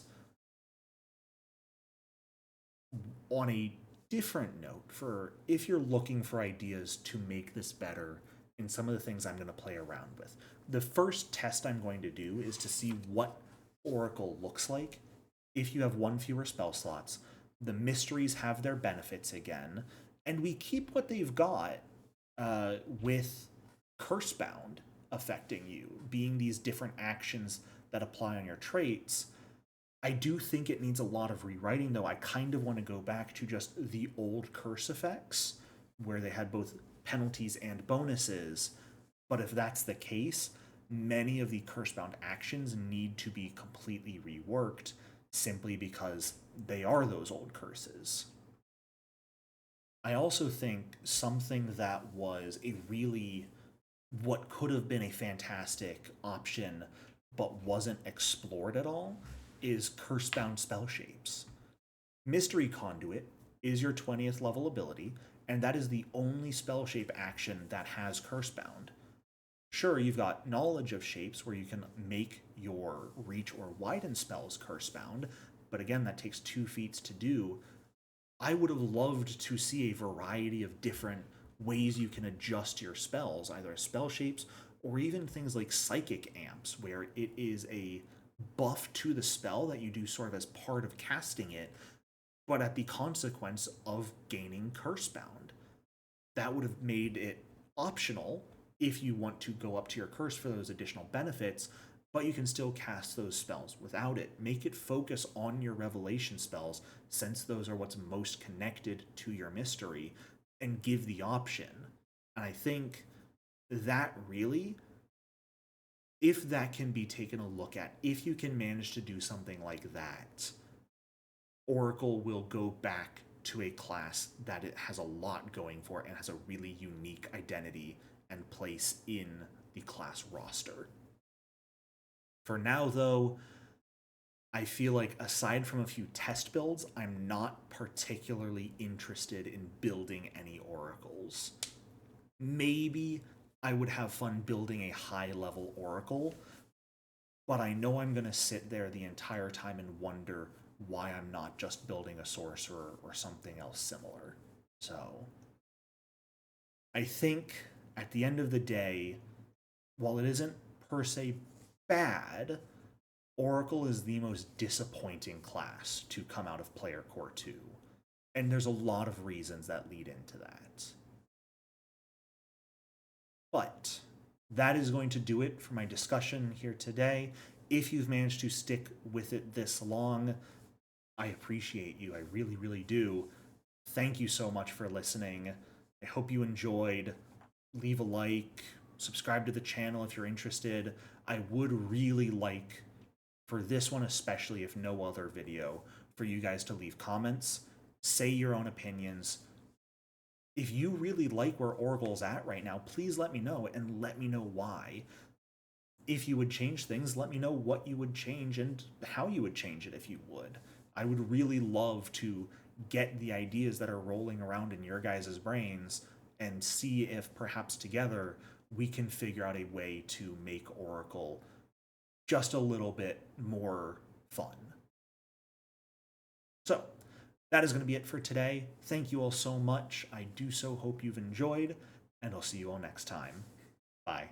On a different note, for if you're looking for ideas to make this better in some of the things I'm going to play around with. The first test I'm going to do is to see what Oracle looks like if you have one fewer spell slots. The mysteries have their benefits again, and we keep what they've got with Cursebound affecting you, being these different actions that apply on your traits. I do think it needs a lot of rewriting, though. I kind of want to go back to just the old curse effects, where they had both penalties and bonuses. But if that's the case, many of the curse-bound actions need to be completely reworked simply because they are those old curses. I also think something that was a really, what could have been a fantastic option but wasn't explored at all is curse-bound spell shapes. Mystery Conduit is your 20th level ability, and that is the only spell shape action that has Cursebound. Sure, you've got Knowledge of Shapes where you can make your Reach or Widen spells Cursebound, but again, that takes 2 feats to do. I would have loved to see a variety of different ways you can adjust your spells, either as spell shapes or even things like Psychic Amps, where it is a buff to the spell that you do sort of as part of casting it, but at the consequence of gaining Cursebound. That would have made it optional if you want to go up to your curse for those additional benefits, but you can still cast those spells without it. Make it focus on your revelation spells, since those are what's most connected to your mystery, and give the option. And I think that really, if that can be taken a look at, if you can manage to do something like that, Oracle will go back to a class that it has a lot going for it and has a really unique identity and place in the class roster. For now, though, I feel like aside from a few test builds, I'm not particularly interested in building any oracles. Maybe I would have fun building a high-level oracle, but I know I'm going to sit there the entire time and wonder why I'm not just building a sorcerer or something else similar. So, I think at the end of the day, while it isn't per se bad, Oracle is the most disappointing class to come out of Player Core 2. And there's a lot of reasons that lead into that. But that is going to do it for my discussion here today. If you've managed to stick with it this long, I appreciate you. I really, really do. Thank you so much for listening. I hope you enjoyed. Leave a like, subscribe to the channel if you're interested. I would really like, for this one especially, if no other video, for you guys to leave comments, say your own opinions. If you really like where Oracle's at right now, please let me know, and let me know why. If you would change things, let me know what you would change and how you would change it if you would. I would really love to get the ideas that are rolling around in your guys' brains and see if perhaps together we can figure out a way to make Oracle just a little bit more fun. So, that is going to be it for today. Thank you all so much. I do so hope you've enjoyed, and I'll see you all next time. Bye.